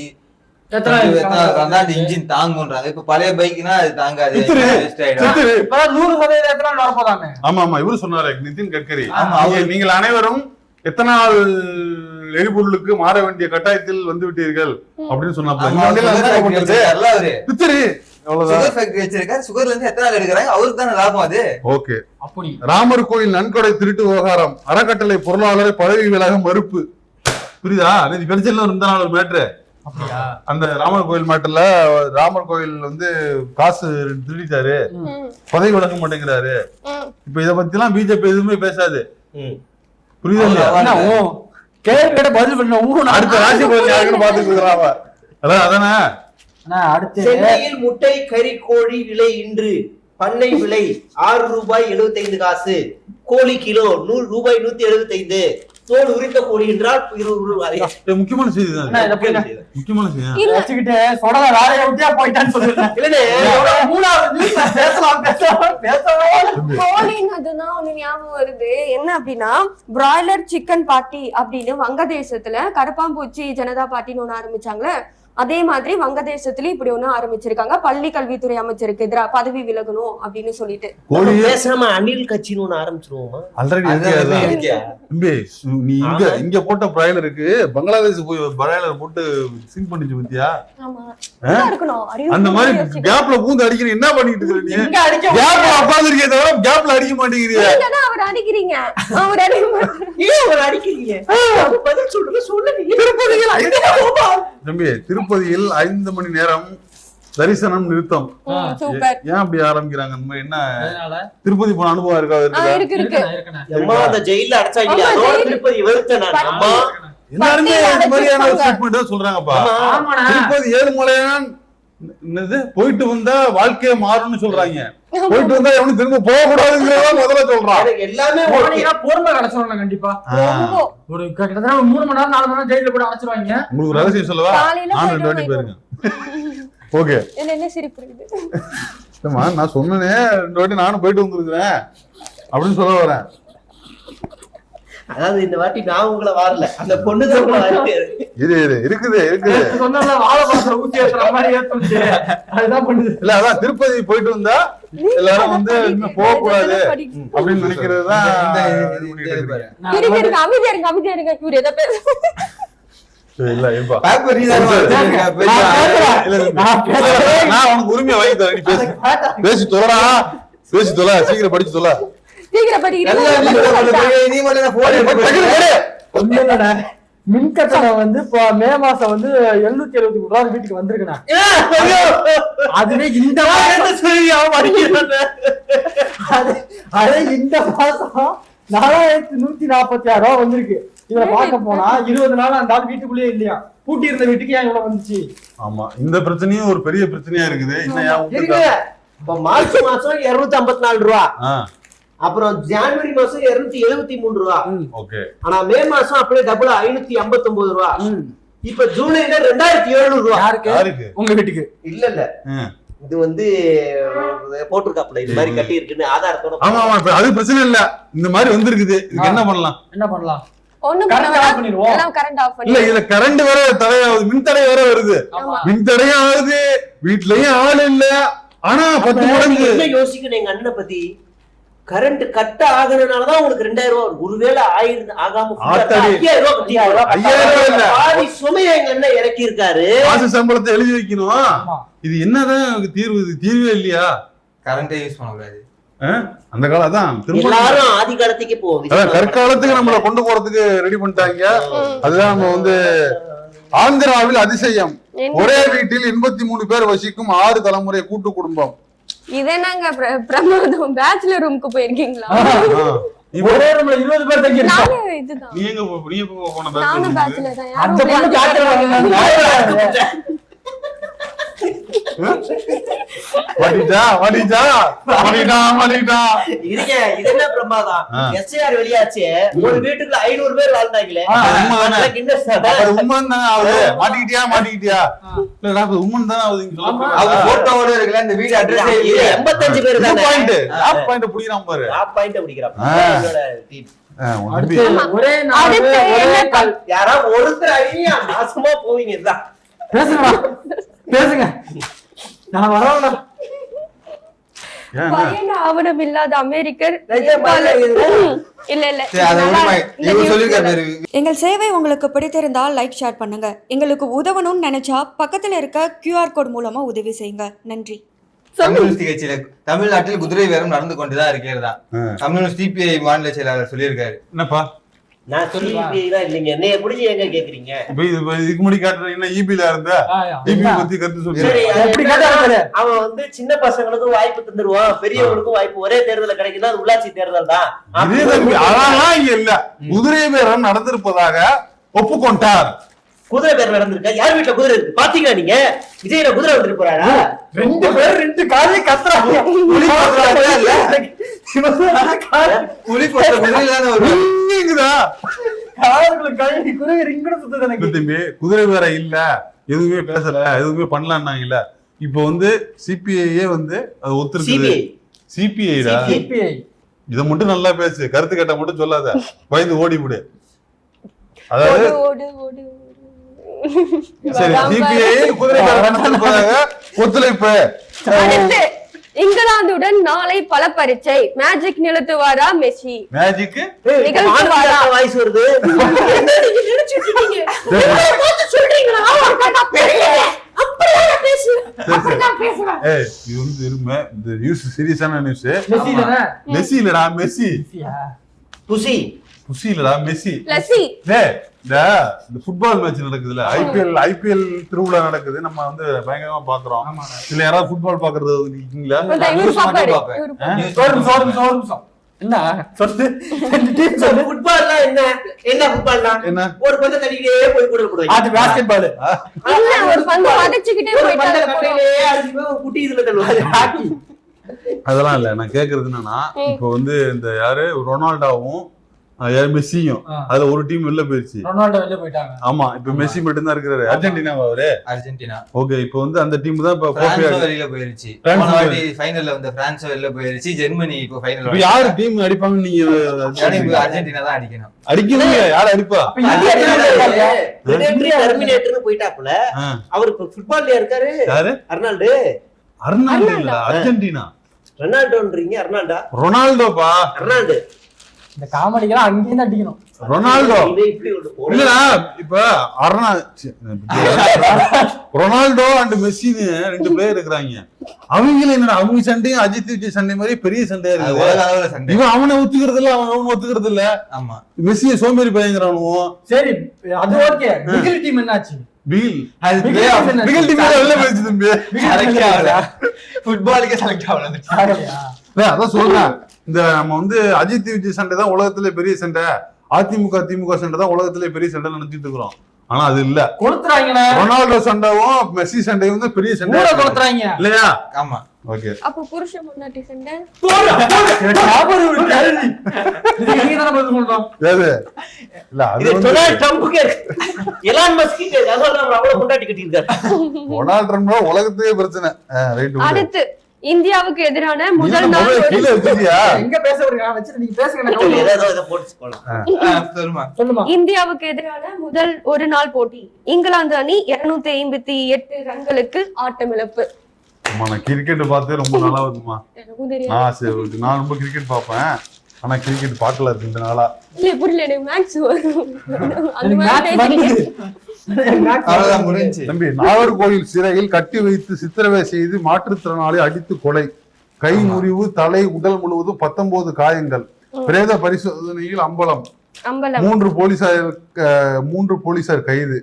எத்தனால் கலந்தா அந்த இன்ஜின் தாங்கும்ன்றாங்க. இப்ப பழைய பைக்னா அது தாங்காது, waste ஆயிடும். இப்பதான் 100% எத்தனால் வரப்போதானே? ஆமா ஆமா இவரு சொன்னாரு நிதின் கட்கரி. ஆமா, நீங்கள் அனைவரும் எத்தனால் எரிபொருளுக்கு மாற வேண்டிய கட்டாயத்தில் வந்து விட்டீர்கள் அப்படின்னு சொன்னாப்ல. ஆமா, இந்த வண்டியில sugar என்ன factory பண்றது? வச்சிருக்காருல்ல அவரு. பித்தரி அவ்வளவுதான். சுகர் ஃபேக்டரி வச்சிருக்காரு. சுகர்ல இருந்து எத்தனால் எடுக்கிறாங்க, அவருக்கு தானே லாபம் அது. ஓகே. அப்படி ராமர் கோயில் நன்கொடை திருட்டு விவகாரம். அறக்கட்டளை பொருளாளரை பதவி விலக மறுப்பு. புரியுதா? நேற்று கடிச்சல்ல இருந்த நாள் ஒரு மேட்ரு. அப்படியா? அந்த ராமர் கோயில் மேட்டர்ல ராமர் கோயில் வந்து காசு திருடிட்டாரு, பதவி விலக மாட்டேங்கிறாரு. இப்ப இத பத்தி எல்லாம் பிஜேபி எதுவுமே பேசாது. புரியுதா இல்லையா? என்ன ஓ கேள்வி கேட்ட பதில் பண்ண அடுத்த ராசி பலன் யாருக்குன்னு பாத்துட்டு இருக்கிறாங்க. அதான் அதானே. அடுத்து சென்னையில் முட்டை கறி கோழி விலை இன்று பண்ணை விலை 6 ரூபாய் 75 காசு. கோழி கிலோ 100 ரூபாய் 175. தோல் உரித்த கோழி என்றால் முக்கியமான செய்தி தான் என்ன, இதை போய் முக்கியமான செய்தி இல்ல வச்சுக்கிட்டு சொடல வேலையை விட்டியா போயிட்டான்னு சொல்லிருக்கேன். மூணாவது நியூஸ்ல பேசலாம். கோழின்னதுதான் ஒண்ணு ஞாபகம் வருது. என்ன அப்படின்னா பிராய்லர் சிக்கன் பார்ட்டி அப்படின்னு வங்கதேசத்துல கரப்பாம்பூச்சி ஜனதா பார்ட்டின்னு ஒண்ணு ஆரம்பிச்சாங்களே, அதே மாதிரி வங்கதேசத்துல இப்படி ஒண்ணு ஆரம்பிச்சிருக்காங்க. பள்ளி கல்வித்துறை அமைச்சருக்கு எதிராக பதவி விலகணும் அப்படின்னு சொல்லிட்டு. பேசாம அணில் கட்சின்னு ஒண்ணு ஆரம்பிச்சிருவோமா? நீ இங்க போட்ட பிராய்லருக்கு பங்களாதேஷ் போய் பிராய்லர் போட்டு சிங் பண்ணிச்சு பத்தியா? அந்த மாதிரி கேப்ல பூந்து அடிக்கிற என்ன பண்ணிட்டு இருக்க நீ? கேப்ல உட்கார்ந்திருக்கே தவிர கேப்ல அடிக்க மாட்டேங்கிறீங்க. அவர் அடிக்கிறீங்க, அவர் அடிக்கிறீங்க. பதில் சொல்லுங்க, தம்பி, திருப்பதியில் 5 மணி நேரம் தரிசனம் நிறுத்தம். ஏன் அப்படி ஆரம்பிக்கிறாங்க? அந்த மாதிரி என்ன திருப்பதி போன அனுபவம் இருக்கா? அந்த ஜெயில அடைச்சாங்க, திருப்பதி வெறுத்தனா எல்லாருமே இந்த மாதிரியான ஸ்டேட்மெண்ட் சொல்றாங்கப்பா. திருப்பதி ஏழுமலையான் போயிட்டு வந்தா வாழ்க்கைய மாறும்னு சொல்றாங்க. போயிட்டு வந்தா எவனும் திரும்ப போக கூடாதுங்கிறத முதல்ல சொல்றான். எல்லாமே பொறுமை கிடைச்சிருவாங்க கண்டிப்பா. ஒரு கிட்டத்தட்ட 3 மணி நேரம் 4 மணி நேரம் ஜெயில போட்டு அடைச்சிருவாங்க. உங்களுக்கு ஒரு ரகசியம் சொல்லவா? நான் 2 வாட்டி போயிருக்கேன். ஓகே, என்ன சிரிப்பு இருக்குது? நான் சொன்னேனே 2 வாட்டி நானும் போயிட்டு வந்துருக்கிறேன் அப்படின்னு சொல்ல வரேன். அதாவது இந்த வாட்டி நான் உங்களை வரல, அந்த பொண்ணுதான் உங்களை வரல. இருக்குது சொன்னல வாழைப்பழத்துல ஊத்தி ஏத்துற மாதிரி ஏத்துச்சு. அதுதான் பண்ணுது. இல்ல, அதான் திருப்பதி போயிட்டு வந்தா எல்லாரும் வந்து இன்னும் போக கூடாது அப்படின்னு நினைக்கிறது தான். அமைதியா இருங்க. இவரு எதை பேச இல்ல ஏப்பா, பேப்பர் நான் உனக்கு உரிமையா வாங்கி தரேன். நீ பேசி தொலைடா, பேசி தொலை, சீக்கிரம் படிச்சு தொலை. மின் கட்டணம் வந்து இப்போ மே மாசம் வந்து 773 ரூபா வீட்டுக்கு வந்திருக்கேன். அதுவே இந்த அதே இந்த மாசம் 4146 ரூபா வந்திருக்கு. இதுல பார்க்க போனா 20 நாள் அந்த ஆள் வீட்டுக்குள்ளேயே இல்லையா, பூட்டி இருந்த வீட்டுக்கு ஏன் இவ்வளவு வந்துச்சு? ஆமா, இந்த பிரச்சனையும் ஒரு பெரிய பிரச்சனையா இருக்குது. இப்ப மார்ச் மாசம் 254 ரூபா, அப்புறம் ஜனவரி மாசம் 273 ரூபா. ஓகே, ஆனா மே மாசம் அப்படியே டபுள் 559 ரூபா. இப்ப ஜூலைல 2700 ரூபா. யாருக்கு? உங்க வீட்டுக்கு? இல்ல இது வந்து போட்டிருக்காப்ல, இது மாதிரி கட்டி இருக்குன்னு ஆதாரத்தோட. ஆமா, அது பிரச்சனை இல்ல. இந்த மாதிரி வந்திருக்குது, இதுக்கு என்ன பண்ணலாம்? இல்ல, இதுல கரண்ட் வேற தடையாவது, மின் தடை வேற வருது. மின் தடையாவது, வீட்லயும் ஆள் இல்ல. ஆனா 10 மடங்கு யோசிக்கணும் எங்க அண்ணனை பத்தி. கரண்ட் கட் ஆகுறதுனாலதான் உங்களுக்கு 2000 ரூபாய். ஒருவேளை ஆகாம 5000 ரூபாய் சுமையை எங்க அண்ணன் இறக்கி இருக்காரு. மாச சம்பளத்தை எழுதி வைக்கணும். இது என்னதான் தீர்வு? தீர்வே இல்லையா? கரண்டே யூஸ் பண்ணக்கூடாது. அந்த காலம் தான் எல்லாரும் ஆதி காலத்துக்கு போவோம். கற்காலத்துக்கு நம்மள கொண்டு போறதுக்கு ரெடி பண்ணிட்டாங்க. அதுதான் நம்ம வந்து ஆந்திராவில் அதிசயம். ஒரே வீட்டில் 83 பேர் வசிக்கும் 6 தலைமுறை கூட்டு குடும்பம். இதே நாங்க பிரமாதம். பேச்சுலர் ரூமுக்கு போயிருக்கீங்களா? ஒரே ரூம்ல 20 பேர் தங்கி இருக்காங்க. இதுதான் நீ எங்க போன நானும் பேச்சுலர் தான். அந்த பொண்ணு காட்டுறாங்க. வெளியாச்சு. ஒரு வீட்டுக்குள்ள 500 பேர் வாழ்ந்தாங்களே. மாட்டிக்கிட்டியா? உண்மன் தானே போட்டோவோட இருக்குல்ல இந்த வீடு அட்ரஸ் 85 பேர் தான். பாயிண்ட் புடிக்கிறான் பாரு. பாயிண்ட் புடிக்கிறான். ஒரே நாள் யாராவது ஒருத்தர் அழியா நாசமா போவீங்க. பேசுங்க, நான் வரல. ஆவணம் இல்லாத அமெரிக்கர் எங்கள் சேவை உங்களுக்கு பிடித்திருந்தால் லைக் ஷேர் பண்ணுங்க. எங்களுக்கு உதவணும்னு நினைச்சா பக்கத்துல இருக்க QR கோட் மூலமா உதவி செய்யுங்க. நன்றி. கம்யூனிஸ்ட் கட்சியில தமிழ்நாட்டில் குதிரை வேரம் நடந்து கொண்டுதான் இருக்கிறதா கம்யூனிஸ்ட் CPI மாநில செயலாளர் சொல்லியிருக்காரு. என்னப்பா நான் சொல்லி இல்லைங்க, என்னைய புடிச்சு எங்க கேக்குறீங்க? இதுக்கு முன்னாடி காட்டுற என்ன EBல இருந்த EB பத்தி கருத்து சொல்லி அவன் வந்து சின்ன பசங்களுக்கும் வாய்ப்பு தந்துருவான், பெரியவங்களுக்கும் வாய்ப்பு. ஒரே தேர்தல கிடைக்குன்னா அது உள்ளாட்சி தேர்தல் தான். அதெல்லாம் இங்க இல்ல. குதிரை பேரம் நடந்திருப்பதாக ஒப்புக்கொண்டார். குதிரை பேர் நடந்திருக்கா? யார் வீட்டுல குதிரை இருக்கு பாத்தீங்களா நீங்க? விஜய்ல குதிரை வந்துட்டு போறாரா? 2 பேர் 2 காலையும் கத்துறாங்க. புலி போட்ட குதிரையில தானே வருவாரு. இங்குதா? காலத்துல கழட்டி குருவி ரிங்கட சுத்தது எனக்கு. இல்ல தம்பி, குதிரை வேற இல்ல, எதுவுமே பேசல, எதுவுமே பண்ணலான்னாங்கல்ல. இப்போ வந்து சிபிஐயே வந்து அது ஒத்துருக்கு. சிபிஐடா, சிபிஐ இத மட்டும் நல்லா பேசு, கருத்து கேட்டா மட்டும் சொல்லாத, பயந்து ஓடி விடு. அதாவது ஓடு ஓடு சரி, சிபிஐ குதிரை ஒத்துழைப்பு. அடுத்து இங்கிலாந்துடன் நாளை பல பரீட்சை. மேஜிக் நிறுத்துவாரா மெஸ்ஸி? மேஜிக் நிகழ்த்துவாரா? வாய்ஸ் வருது. என்ன நீங்க நினைச்சிட்டு இருக்கீங்க? சொல்றீங்களா? இது வந்து இந்த நியூஸ் சீரியஸான நியூஸ். மெஸ்ஸி தானே? மெஸ்ஸி இல்லடா, மெஸ்ஸி. புசி புசி இல்லடா, மெஸ்ஸி. லஸ்ஸி. இந்த ஃபுட்பால் மேட்ச் நடக்குதுல்ல, ஐபிஎல் திருவிழா நடக்குது, நம்ம வந்து பயங்கரமா பாக்குறோம். இல்ல யாராவது ஃபுட்பால் பாக்குறது இருக்கீங்களா? இவரு பாப்பாரு. நிமிஷம். என்ன சொல்லு? ஃபுட்பால்னா என்ன ஃபுட்பால்னா என்ன? ஒரு பந்து தள்ளிக்கிட்டே போய் கூட போடுவாங்க. அது பாஸ்கெட் பால். இல்ல, ஒரு பந்து அடிச்சுக்கிட்டே ஒரு போயிட்டா பந்த அது போடும். கட்டையிலே அடிச்சு ஒரு குட்டி இதுல தள்ளுவாங்க. ஹாக்கி. அதெல்லாம் இல்ல, நான் கேக்குறது என்னன்னா, இப்போ வந்து இந்த யாரு ரொனால்டோவும் மெஸ்ஸியும் அதுல ஒரு டீம் வெளில போயிருச்சு. ரொனால்டோ வெளிய போயிட்டாங்க. ஆமா, இப்ப மெஸ்ஸி மட்டும் தான் இருக்காரு. அர்ஜென்டினாவா அவரு? அர்ஜென்டினா. ஓகே, இப்போ வந்து அந்த டீம் தான் இப்ப பிரான்ஸ் வெளியில போயிருச்சு. பிரான்ஸ் போன வாட்டி ஃபைனல்ல வந்து பிரான்ஸ் வெளியில போயிருச்சு. ஜெர்மனி இப்போ ஃபைனல். இப்ப யாரு டீம் அடிப்பாங்க நீங்க? அர்ஜென்டினா தான் அடிக்கணும். அடிக்கணும், யார் அடிப்பா? டெர்மினேட்டர்னு போயிட்டாப்புல. அவர் இப்ப ஃபுட்பால்ல இருக்காரு. யாரு? அர்னால்டு. அர்னால்டு இல்ல, அர்ஜென்டினா. ரொனால்டோன்றீங்க? அர்னால்டா? ரொனால்டோப்பா. அர்னால்டு. இந்த காமெடிலாம் அங்கேயும் அடிக்கணும். ரொனால்டோ இல்லடா, இப்ப ரொனால்டோ அண்ட் மெஸ்ஸின்னு 2 பேர் இருக்கிறாங்க. அவங்கள என்னடா, அவங்க சண்டையும் அஜித் விஜய் சண்டை மாதிரி பெரிய சண்டையா இருக்கு. உலக அளவுல சண்டை. இவன் அவனை ஒத்துக்கிறது இல்ல, அவன் ஒத்துக்கிறது இல்ல. ஆமா, மெஸ்ஸிய சோம்பேறி பையங்கிறானுவோம். சரி, அது ஓகே. பிகில் டீம் என்னாச்சு? பிகில் அது பிகில் டீம் வெளில போயிடுச்சு தம்பி. செலக்ட் ஆகல. ஃபுட்பாலுக்கே செலக்ட் ஆகல. அதான் சொல்றேன், இந்த நம்ம வந்து அஜித் விஜய் சண்டை தான் உலகத்திலே பெரிய சண்டை, அதிமுக திமுக சண்டை தான் உலகத்திலே பெரிய சண்டை நினைச்சிட்டு இருக்கிறோம். ஆனா அது இல்ல. கொளுத்துறாங்க. ரொனால்டோ சண்டையும் மெஸ்ஸி சண்டையும் வந்து பெரிய சண்டை கொளுத்துறாங்க இல்லையா? ஆமா. ஓகே, அப்ப புருஷ முன்னாடி சண்டை. இல்ல அது இது டொனால்ட் ட்ரம்ப்க்கு எலான் மஸ்க்கு அதனால அவர் அவ்வளவு கொண்டாடி கட்டியிருக்காரு. டொனால்ட் ட்ரம்ப் உலகத்துக்கே பிரச்சனை. ரைட். அடுத்து இந்தியாவுக்கு எதிரான முதல் நாள் கீழே வச்சிருக்கியா? எங்க பேச விடுங்க, வச்சிட்டு நீங்க பேசுங்க. ஏதோ இத போட்டு போலாம். சொல்லுமா. இந்தியாவுக்கு எதிரான முதல் ஒரு நாள் போட்டி. இங்கிலாந்து அணி 258 ரன்களுக்கு ஆட்டமிழப்பு. நான் கிரிக்கெட் பார்த்தே ரொம்ப நாளா வருதுமா. எனக்கும் தெரியும். நான் ரொம்ப கிரிக்கெட் பார்ப்பேன், ஆனா கிரிக்கெட் பார்க்கல இருக்கு 2 நாளா. இல்ல புரியல, எனக்கு மேக்ஸ் வரும். அந்த எனக்கு மாதிரி மேட்ச் பேசிக்கிட்டு. அவ்வளவுதான் முடிஞ்சு. தம்பி, நாகர்கோவில் சிறையில் கட்டி வைத்து சித்திரவதை செய்து மாற்றுத்திறனாளி அடித்து கொலை, கை முறிவு, தலை, உடல் முழுவதும் 19 காயங்கள், பிரேத பரிசோதனையில் அம்பலம், 3 போலீசார் கைது,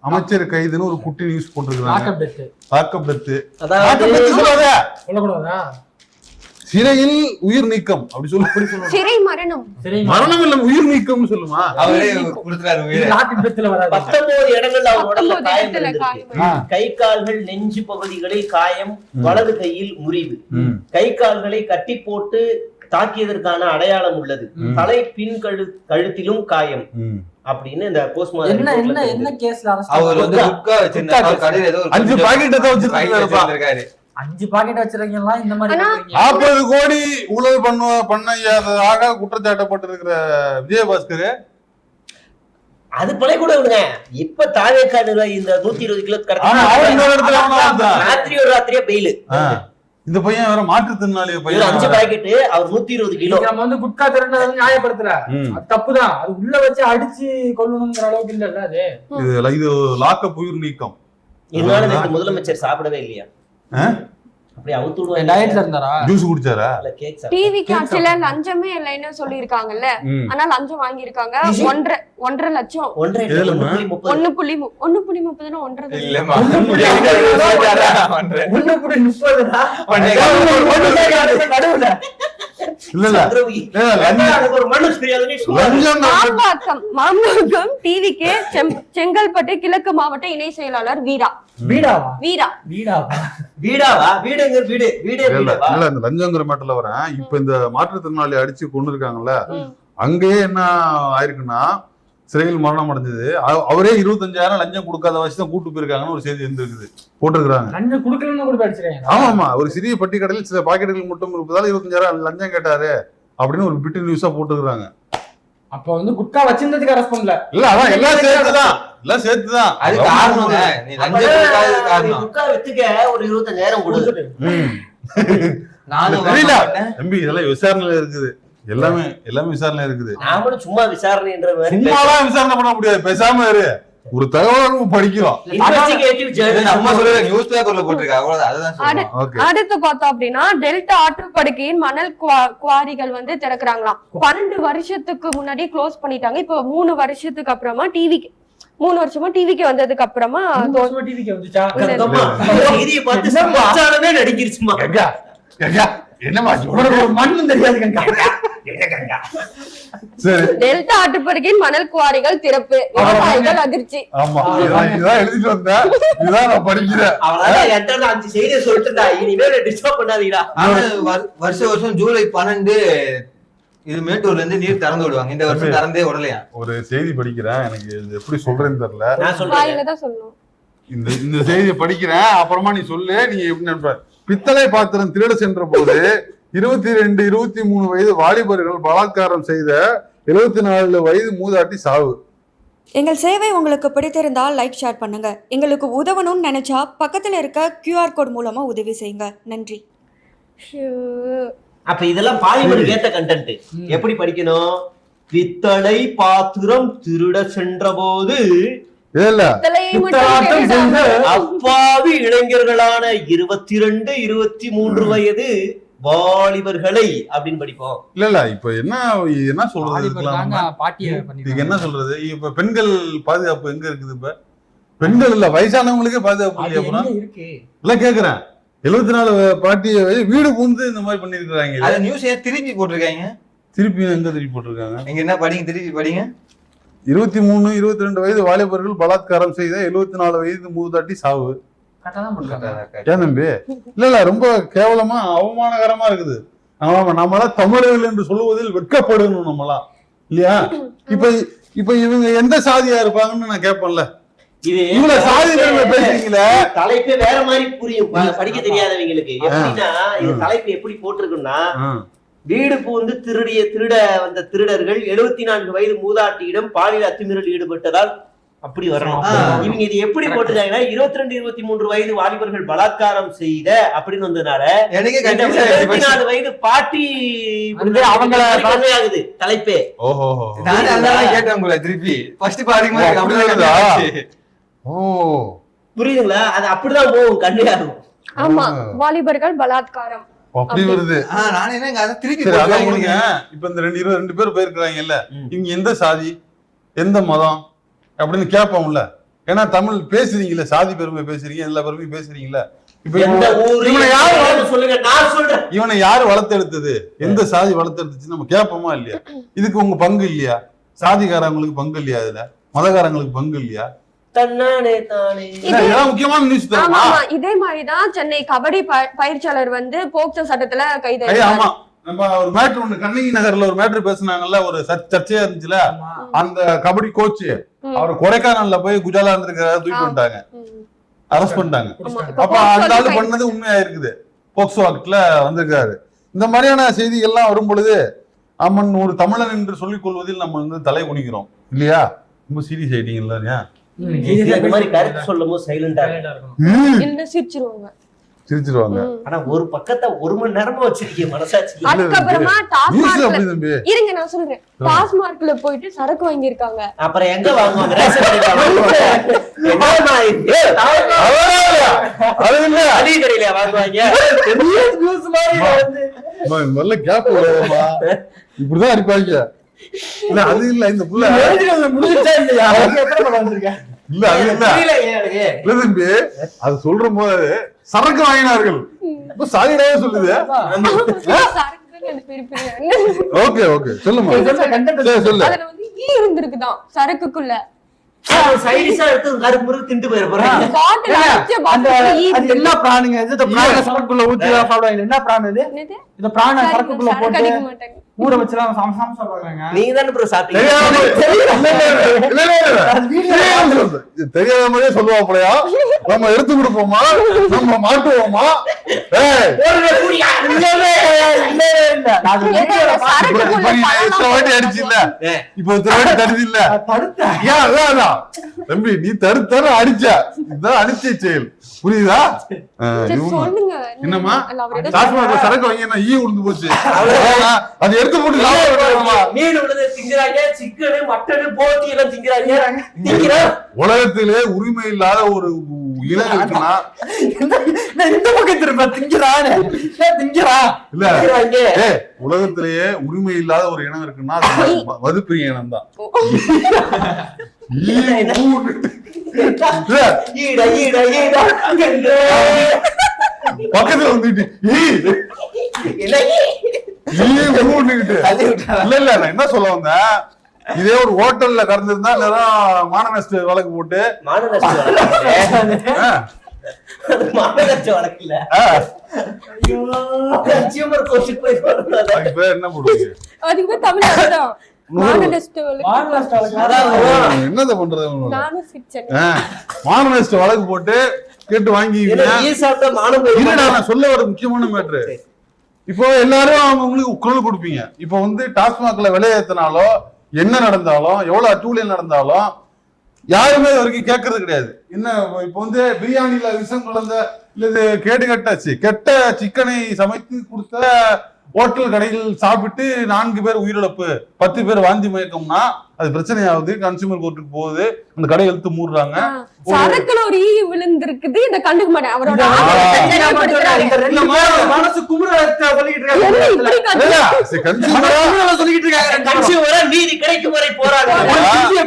அமைச்சர் கைதுன்னு ஒரு குட்டி நியூஸ் போட்டிருக்காங்க. Lockup death. சொல்லக்கூடாதா? சிறையில் உயிர் நீக்கம் அப்படி சொல்லு. சிறை மரணம். மரணம் இல்ல, உயிர் நீக்கம் சொல்லுமா? அவரே கொடுத்துறாரு உயிரை. 19 இடங்கள்ல அவர் உடல்ல 19 காயம் இடத்துல இருந்திருக்கு. காயம். கை கால்கள் நெஞ்சு பகுதிகளில் காயம், வலது கையில் முறிவு, கை கால்களை கட்டி போட்டு தாக்கியதற்கான அடையாளம் உள்ளது, தலை பின் கழுத்திலும் காயம் அப்படின்னு இந்த என்ன கேஸ்ல அவர் வந்து குட்கா வச்சிருந்தாரு கடையில, ஏதோ 5 பாக்கெட் தான் வச்சிருக்காரு. 5 பாக்கெட் வச்சிருக்கீங்களா? இந்த மாதிரி 40 கோடி ஊழல் பண்ணையாததாக குற்றச்சாட்டப்பட்டிருக்கிற விஜயபாஸ்கர் அது பழைய கூட விடுங்க. இப்ப தாவேக்கா நிர்வாகி இந்த 120 கிலோ ராத்திரியா பெயிலு. இந்த பையன் வேற மாற்றுத்திறனாளி பையன். 5 பாக்கெட், அவர் 120 கிலோ. நம்ம வந்து குட்கா திறனது நியாயப்படுத்தல, அது தப்புதான். அது உள்ள வச்சு அடிச்சு கொல்லணுங்கிற அளவுக்கு இல்ல அது. இது லாக்அப் உயிர் நீக்கம். இதனால முதலமைச்சர் சாப்பிடவே இல்லையா? அப்படி அவுத்துடுவாங்க. டயட்ல இருந்தாரா? ஜூஸ் குடிச்சாரா? இல்ல கேக் சாப்பிட்டாரு. டிவி காட்சில லஞ்சமே இல்லைன்னு சொல்லிருக்காங்கல்ல, ஆனா லஞ்சம் வாங்கியிருக்காங்க. 1.5 லட்சம். 1.30 1.30 இல்லமா 1.30 மாம்பாக்கம் டிவிக்கு செங்கல்பட்டு கிழக்கு மாவட்ட இணை செயலாளர் வீரா. வீடாவா? வீடுங்க வீடு வீடே இல்ல வீடாவா? இல்ல இந்த லஞ்சங்கிற மேட்டர்ல வரேன். இப்ப இந்த மாற்றுத்திறனாளி அடிச்சு கொண்டு இருக்காங்கல்ல, அங்கேயே என்ன ஆயிருக்குன்னா சிறையில் மரணம் அடைஞ்சது. அவரே 25,000 லஞ்சம் கொடுக்காத வச்சுதான் கூட்டு போயிருக்காங்கன்னு ஒரு செய்தி இருந்திருக்குது, போட்டிருக்காங்க. லஞ்சம் கொடுக்கலன்னு கூட அடிச்சிருக்காங்க. ஆமா, ஒரு சிறிய பட்டி கடையில் சில பாக்கெட்டுகள் மட்டும் இருப்பதால 25,000 லஞ்சம் கேட்டாரு அப்படின்னு ஒரு பிட்டு நியூஸா போட்டுருக்காங்க. அப்ப வந்து குட்கா வச்சிருந்ததுக்கு அரெஸ்ட் பண்ணல. இல்ல அதான் எல்லாம் சேர்த்துதான் அது காரணங்க. நீ லஞ்சம் கொடுக்காதது காரணம். குட்கா வித்துக்க ஒரு 25,000 கொடுத்துட்டு நானும் தெரியல தம்பி, இதெல்லாம் விசாரணையில இருக்குது. எல்லாமே விசாரணை இருக்குது. நாமளும் சும்மா விசாரணைன்ற மாதிரி சும்மாலாம் விசாரணை பண்ண முடியாது. பேசாம இரு, ஒரு தகவல் படிக்கிறோம். இன்வெஸ்டிகேட்டிவ் நம்ம ஜேர்னலிசம் சொல்ற நியூஸ் பேப்பர்ல போட்டிருக்கா, அவ்வளவுதான். அதுதான் சொல்றோம். ஓகே, அடுத்து பார்த்தோம் அப்படின்னா டெல்டா ஆற்றுப்படுக்கையின் மணல் குவாரிகள் வந்து திறக்கிறாங்களாம். 12 வருஷத்துக்கு முன்னாடி க்ளோஸ் பண்ணிட்டாங்க. இப்போ 3 வருஷத்துக்கு அப்புறமா டிவிக்கு 3 வருஷமா டிவிக்கு வந்ததுக்கு அப்புறமா டிவிக்கு வந்துச்சா? செய்தியை பார்த்து சமாச்சாரமே நடிக்கிருச்சுமா. என்னமா மண்ணும் தெரியாது கங்கா. சரி, டெல்டா ஆற்றுப்படுக்கையின் மணல் குவாரிகள் திறப்பு, விவசாயிகள் அதிர்ச்சி. ஆமா, இதான் எழுதிட்டு வந்தேன், இதான் நான் படிக்கிறேன். அவ்வளவுதான், என்கிட்ட 5 செய்தியை சொல்லிட்டுடா, இனிமேல் டிஸ்டர்ப் பண்ணாதீங்களா. ஆனா வருஷம் ஜூலை 12 இது மேட்டூர்ல இருந்து நீர் திறந்து விடுவாங்க. இந்த வருஷம் திறந்தே விடலையா? ஒரு செய்தி படிக்கிறேன், எனக்கு இது எப்படி சொல்றேன்னு தெரியல. நான் சொல்றேன், வாயில தான் சொல்லணும். இந்த செய்தியை படிக்கிறேன், அப்புறமா நீ சொல்லு நீ எப்படி நினைப்ப. பித்தளை பாத்திரம் திருட சென்ற போது 22, 23 வயது வாலிபர்கள் பலாத்காரம் செய்த 74 வயது மூதாட்டி சாவு. எங்கள் சேவை உங்களுக்கு பிடித்திருந்தால் லைக் ஷேர் பண்ணுங்க. எங்களுக்கு உதவணும்னு நினைச்சா பக்கத்தில் இருக்க QR கோட் மூலமா உதவி செய்யுங்க. நன்றி. அப்ப இதெல்லாம் பாலிமருக்கு ஏத்த கண்டென்ட். எப்படி படிக்கணும்? பித்தளை பாத்திரம் திருட சென்ற போது இல்ல பித்தளையை மட்டும் திருடாம அப்பாவி இளைஞர்களான 22, 23 வயது வாலிபர்களை அப்படின்னு படிப்போம். இல்ல இப்ப என்ன சொல்றது இதுக்கு என்ன சொல்றது? இப்ப பெண்கள் பாதுகாப்பு எங்க இருக்குது? இப்ப பெண்கள் இல்ல, வயசானவங்களுக்கே பாதுகாப்பு இல்லையா? அப்புறம் இல்ல கேக்குறேன், 74 பாட்டிய வீடு பூந்து இந்த மாதிரி பண்ணிருக்காங்க. அது நியூஸ் திருப்பி போட்டிருக்காங்க. திருப்பி எங்க திருப்பி போட்டிருக்காங்க? நீங்க என்ன படிங்க, திருப்பி படிங்க. 23, 22 வயது வாலிபர்கள் பலாத்காரம் செய்த 74 வயது மூதாட்டி சாவு. ஏன் தம்பி? இல்ல ரொம்ப கேவலமா அவமானகரமா இருக்குது. நம்மளாம் தமிழர்கள் என்று சொல்லுவதில் வெட்கப்படணும் நம்மளாம், இல்லையா? இப்ப இவங்க எந்த சாதியா இருப்பாங்கன்னு நான் கேட்பேன்ல. இது இவ்வளவு சாதிகள் பேசுறீங்களே, தலைப்பே வேற மாதிரி புரியும் படிக்க தெரியாதவங்களுக்கு. எப்படின்னா இது தலைப்பு எப்படி போட்டிருக்குன்னா, வீடு பூந்து திருட வந்த திருடர்கள் 74 வயது மூதாட்டியிடம் பாலியல் அத்துமீறல் ஈடுபட்டதால் அப்படி வரணும். இவங்க இது எப்படி போட்டுருக்காங்கன்னா 22, 23 வயது வாலிபர்கள் பலாத்காரம் செய்த அப்படின்னு வந்ததுனால 24 வயது பாட்டி அவங்களாகுது தலைப்பே. ஓஹோ, கேட்டேன் உங்களை திருப்பி ஃபர்ஸ்ட் பாருங்க. புரியுதுங்களா? அது அப்படிதான் போகும், கண்ணியாகும். ஆமா, வாலிபர்கள் பலாத்காரம் அப்படி வருது. நானே திருப்பி இப்ப இந்த 22 பேர் போயிருக்கிறாங்கல்ல, இவங்க எந்த சாதி எந்த மதம் அப்படின்னு கேட்போம்ல. ஏன்னா தமிழ் பேசுறீங்கல்ல, சாதி பெருமை பேசுறீங்க, எல்லா பெருமையும் பேசுறீங்கல்ல. இப்ப இவனை யாரு வளர்த்தெடுத்தது, எந்த சாதி வளர்த்தெடுத்துச்சு நம்ம கேட்போமா இல்லையா? இதுக்கு உங்க பங்கு இல்லையா? சாதிகாரங்களுக்கு பங்கு இல்லையா? இதுல மதகாரங்களுக்கு பங்கு இல்லையா? முக்கியமான நியூஸ். இதே மாதிரிதான் சென்னை கபடி பயிற்சியாளர் வந்து போக்சோ சட்டத்துல கைது. ஆமா, நம்ம ஒரு மேட்ரு ஒண்ணு கண்ணகி நகர்ல ஒரு மேட்ரு பேசினாங்கல்ல, ஒரு சர்ச்சையா இருந்துச்சுல. அந்த கபடி கோச் அவர் கொடைக்கானல்ல போய் குஜாலா இருந்திருக்காரு, தூக்கிட்டு வந்துட்டாங்க, அரெஸ்ட் பண்ணிட்டாங்க. அப்ப அந்த ஆளு பண்ணது உண்மையா இருக்குது, போக்சோ ஆக்ட்ல வந்திருக்காரு. இந்த மாதிரியான செய்திகள்லாம் வரும் பொழுது அம்மன் ஒரு தமிழன் என்று சொல்லிக் கொள்வதில் நம்ம வந்து தலை குனிக்கிறோம் இல்லையா? ரொம்ப சீரியஸ் ஆயிட்டீங்கல்ல. இந்த மாதிரி கருத்து சொல்லும் போது சைலண்டா சிரிச்சிருவாங்க. ஆனா ஒரு பக்கத்தை 1 மணி நேரமா வச்சிருக்கீங்க மனசாட்சி. அதுக்கப்புறமா இருங்க நான் சொல்றேன், டாஸ்மார்க்ல போயிட்டு சரக்கு வாங்கியிருக்காங்க. அப்புறம் எங்க வாங்குவாங்க? அதிகரியில வாங்குவாங்க. இப்படிதான் அடிப்பாங்க. இல்ல அது இல்ல, இந்த புள்ள முடிஞ்சிச்சா இல்லையா? இல்ல அது இல்ல தம்பி, அது சொல்ற போது சரக்கு வாங்கினார்கள் சாதிடாவே சொல்லுது. ஓகே சொல்லுமா, சொல்லு. அதுல வந்து ஈ இருந்திருக்குதான் சரக்குக்குள்ள. சைடிஷா எடுத்து கருப்பு முறுக்கு திண்டு போயிட போறாங்க. பாட்டில் அடிச்ச அந்த பாட்டில் ஈ அது என்ன பிராணிங்க இது? இந்த பிராண சரக்குள்ள ஊத்தி தான் சாப்பிடுவாங்க. என்ன பிராணி இது? என்னது? இந்த பிராண சரக்குள்ள சரக்கு போட்டு அடிக்க மாட்டாங்க. ஊற வச்சுலாம் சமைச்சு சாப்பிடுவாங்க. நீங்க தானே ப்ரோ சாப்பிட்டீங்க. தெரியாத மாதிரியே சொல்லுவாப்பலையா? நம்ம எடுத்து கொடுப்போமா, நம்ம மாட்டுவோமா? அடிச்சுல்ல இப்ப தடுது இல்ல தம்பி, நீ தரு அடிச்ச இதான் அடிச்ச செயல், புரியுதா? சொல்லுங்க. என்னம்மா அவர் ஏதோ டாஸ்மாக் சரக்கு வாங்கினா ஈ உழுந்து போச்சு, அது எடுத்து போட்டு மீன் உள்ளது திங்கிறாங்க, சிக்கனு மட்டனு போட்டி எல்லாம் திங்கிறாங்க. உலகத்திலே உரிமை இல்லாத ஒரு இனம் இருக்குன்னா இந்த பக்கம் திரும்ப திங்கிறான் இல்ல, உலகத்திலேயே உரிமை இல்லாத ஒரு இனம் இருக்குன்னா அது மதுப்பிரிய இனம் தான். பக்கத்துல வந்துட்டு இல்ல இல்ல நான் என்ன சொல்ல வந்தேன், இதே ஒரு ஹோட்டல்ல கடந்திருந்தா நேரம் மான நஷ்ட வழக்கு போட்டு என்ன போடுவீங்க? என்னத பண்றது? மான நஷ்ட வழக்கு போட்டு கேட்டு வாங்கிக்கிறீங்க. நான் சொல்ல வர முக்கியமான மேட்ரு, இப்போ எல்லாரும் அவங்களுக்கு குரல் கொடுப்பீங்க. இப்போ வந்து டாஸ்மாக்ல விலை ஏத்தினாலோ என்ன நடந்தாலும் எவ்வளவு அட்டூழியம் நடந்தாலும் யாருமே வரைக்கும் கேட்கறது கிடையாது. என்ன இப்போ வந்து பிரியாணில விஷம் கலந்த இல்லது கெட்ட சிக்கனை சமைத்து கொடுத்த ஹோட்டல் கடையில் சாப்பிட்டு 4 பேர் உயிரிழப்பு, 10 பேர் வாந்தி மயக்கம்னா அது பிரச்சனையாவது, கன்சியூமர் கோர்ட்டுக்கு போகுது, அந்த கடை எடுத்து மூடுறாங்க. சரக்குல ஒரு ஈ விழுந்திருக்குது, இத கண்டுக்க மாட்டேன். அவரோட மனசு குமுறத்தை சொல்லிட்டு இருக்காங்க. நீதி கிடைக்கும் வரை போராடுறாங்க.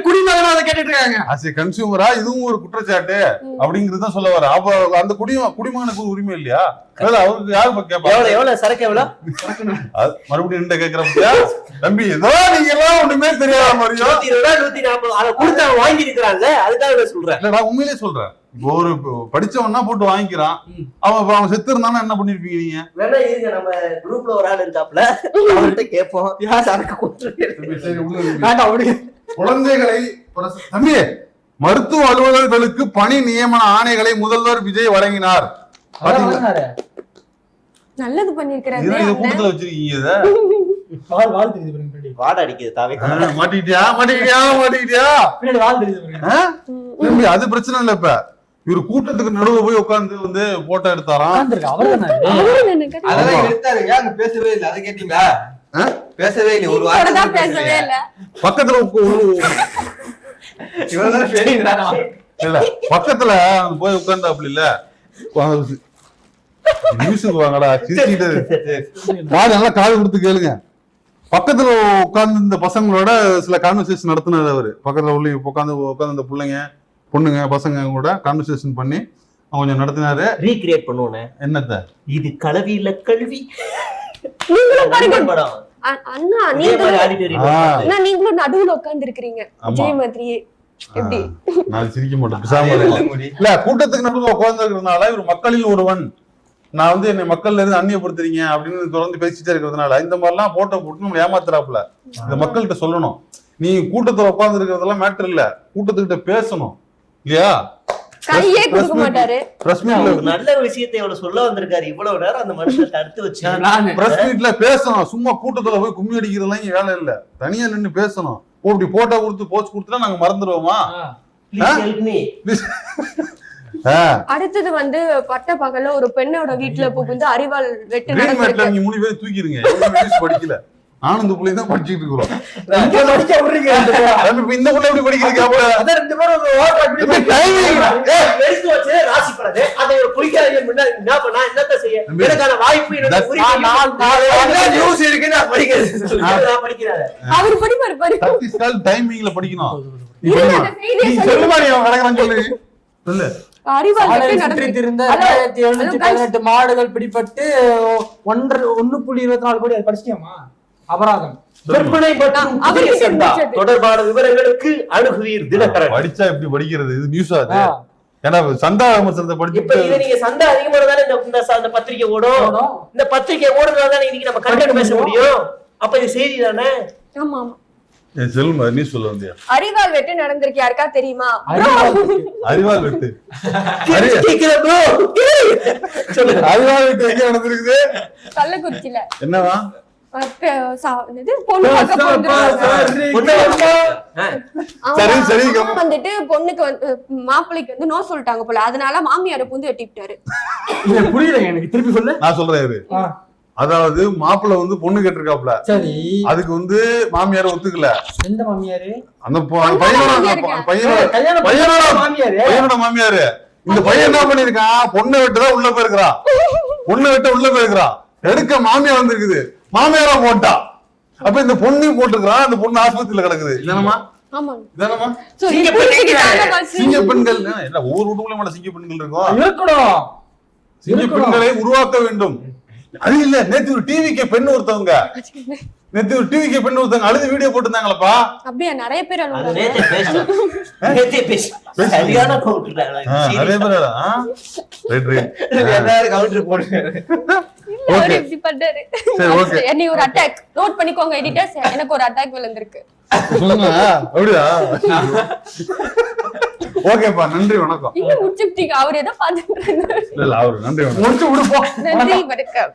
குடிமகனா அதை கேட்டுட்டு இருக்காங்க. கன்சியூமரா இதுவும் ஒரு குற்றச்சாட்டு அப்படிங்கறத சொல்ல வர. அப்ப அந்த குடிமகனுக்கு உரிமை இல்லையா? அவருக்கு யாரு கேட்பாங்க? எவ்வளவு சரக்கு எவ்வளவு? மறுபடியும் என்ன கேக்குறப்ப தம்பி ஏதோ நீங்க எல்லாம் ஒண்ணுமே தெரியாத மாதிரியும் 140 அதை கொடுத்து அவன் வாங்கி இருக்கிறான்ல, அதுக்காக சொல்றேன். இல்லடா உண்மையிலே சொல்றேன். இப்போ ஒரு படிச்சவன்னா போட்டு வாங்கிக்கிறான், அவன் செத்து இருந்தானா என்ன பண்ணிருப்பீங்க நீங்க? வேணா இருங்க, நம்ம குரூப்ல ஒரு ஆள் இருக்காப்ல, அவர்கிட்ட கேட்போம். யார் சரக்கு குழந்தைகளை தம்பி, மருத்துவ அலுவலர்களுக்கு பணி நியமன ஆணைகளை முதல்வர் விஜய் வழங்கினார். நல்லது பண்ணிருக்கிறாரு. கூட்டத்துல வச்சிருக்கீங்க, வாட அடிக்குது தாவே. மாட்டிக்கிட்டியா? அது பிரச்சனை இல்ல. இப்ப இவரு கூட்டத்துக்கு நடுவுல போய் உட்கார்ந்து வந்து போட்டோ எடுத்தாராம். அதெல்லாம் எடுத்தாரு, அங்க பேசவே இல்லை. அதை கேட்டீங்களா? பேசவே இல்லை, ஒரு வாரம் பேசவே இல்லை. பக்கத்துல இல்ல பக்கத்துல போய் உட்கார்ந்து அப்படி இல்ல, நியூஸுக்கு வாங்கடா சிரிச்சுக்கிட்டு நல்லா காது கொடுத்து கேளுங்க. பக்கத்துல உட்கார்ந்து இந்த பசங்களோட சில கான்வர்சேஷன் நடத்தினாரு அவரு. பக்கத்துல உள்ள உட்கார்ந்து இந்த பிள்ளைங்க பொண்ணுங்க பசங்க கூட கான்வர்சேஷன் பண்ணி கொஞ்சம் நடத்தினாரு. ரீக்ரியேட் பண்ணுவோம். என்னத்த இது கலவி இல்ல கல்வி. அண்ணா நீங்களும் நடுவுல உட்கார்ந்து இருக்கிறீங்க விஜய் மாதிரியே. எப்படி நான் சிரிக்க மாட்டேன். இல்ல கூட்டத்துக்கு நடுவுல உட்கார்ந்து இருக்கிறதுனால இவர் மக்களில் ஒருவன், நான் வந்து என்னை மக்கள்ல இருந்து அந்நியப்படுத்துறீங்க அப்படின்னு தொடர்ந்து பேசிட்டே இருக்கிறதுனால இந்த மாதிரிலாம் போட்டோ போட்டு நம்ம ஏமாத்துறாப்புல. இந்த மக்கள்கிட்ட சொல்லணும், நீ கூட்டத்துல உட்கார்ந்து இருக்கிறதெல்லாம் மேட்டர் இல்ல, கூட்டத்துக்கிட்ட பேசணும் இல்லையா? கையே கொடுக்க மாட்டாரு. நல்ல விஷயத்தை இவ்வளவு சொல்ல வந்திருக்காரு, இவ்வளவு நேரம் அந்த மனுஷனை தடுத்து வச்சு பிரஸ் மீட்ல பேசணும். சும்மா கூட்டத்துல போய் கும்மி அடிக்கிறதுலாம் இங்க வேலை இல்ல, தனியா நின்று பேசணும். இப்படி போட்டோ கொடுத்து போஸ்ட் கொடுத்துட்டா நாங்க மறந்துடுவோமா? அடுத்தது வந்து பட்ட பகல்ல ஒரு பெண்ணோட வீட்டுல புகுந்து அறிவால் வெட்டு நடந்திருக்கு. நீங்க 3 பேர் தூக்கிடுங்க, படிக்கல. நானும் இந்த பிள்ளைங்க தான் படிச்சுட்டு இருக்கிறோம். இந்த பிள்ளை எப்படி படிக்கிறதுக்கு அவர் படிப்பாரு. டைமிங்ல படிக்கணும். சொல்லு. அறிவால் 1718 மாடுகள் பிடிபட்டு 1.24 கோடி படிச்சிட்டியாமா அபராதம். விற்பனை மற்றும் புதிய சந்தா தொடர்பான விவரங்களுக்கு அணுகுவீர் தினகரன். படிச்சா எப்படி படிக்கிறது? இது நியூஸா அது? ஏன்னா சந்தா விமர்சனத்தை இப்ப படிச்சு இதை நீங்க சந்தா அதிகமானதானே இந்த பத்திரிகை ஓடும். இந்த பத்திரிகை ஓடுறதானே இன்னைக்கு நம்ம கண்டென்ட் பேச முடியும். அப்ப இது செய்தி தானே. ஆமா ஆமா. செல்லுமா நீ சொல்ல வந்தியா? அரிவாள் வெட்டு நடந்திருக்கு, யாருக்கா தெரியுமா? அறிவால் வெட்டு கேக்குதா bro? சொல்லுங்க. அறிவால் வெட்டு எங்க நடந்திருக்குது? கள்ளக்குறிச்சியில என்னவா? பொண்ணு பார்க்க போயிருந்தாங்க. சரி சரி வந்துட்டு பொண்ணுக்கு வந்து மாப்பிள்ளைக்கு வந்து நோ சொல்லிட்டாங்க போல, அதனால மாமியாரை புந்து வெட்டிவிட்டாரு. புரியல எனக்கு, திருப்பி சொல்லு. நான் சொல்றேன். அதாவது மாப்பிள்ள வந்து பொண்ணு கேட்டிருக்காப்ல. சரி. அதுக்கு வந்து மாமியார ஒத்துக்கல. எந்த மாமியாரு? அந்த பையனோட மாமியாரு. இந்த பையன் என்ன பண்ணிருக்கான்? பொண்ணை விட்டுதான் உள்ள போயிருக்கிறான். பொண்ணை விட்டு உள்ள போயிருக்கிறான். எடுக்க மாமியார் வந்திருக்குது. மாமியாரா போட்டா. அப்ப இந்த பொண்ணையும் போட்டுக்கிறான். அந்த பொண்ணு ஆஸ்பத்திரியில கிடக்குது. இதனமா சிங்க பெண்கள் என்ன ஒவ்வொரு வீட்டுக்குள்ள சிங்க பெண்கள் இருக்கும். சிங்க பெண்களை உருவாக்க வேண்டும். அது இல்ல, நேத்து ஒரு டிவிக்கு பெண் ஒருத்தவங்க அழுது வீடியோ போட்டுருந்தாங்களப்பா. அப்படியே நிறைய பேர் சரியான கவுண்டர். நிறைய பேர் எல்லாரும் கவுண்டர் போடுறாங்க. என்னை ஒரு அட்டாக் நோட் பண்ணிக்கோங்க எடிட்டர்ஸ், எனக்கு ஒரு அட்டாக் விழுந்திருக்கு. அப்படியா? ஓகேப்பா, நன்றி வணக்கம். இங்க முடிச்சுட்டீங்க. அவர் ஏதோ பாத்துட்டு இருந்தாரு. இல்ல அவரு நன்றி வணக்கம். முடிச்சு விடுப்போம். நன்றி வணக்கம்.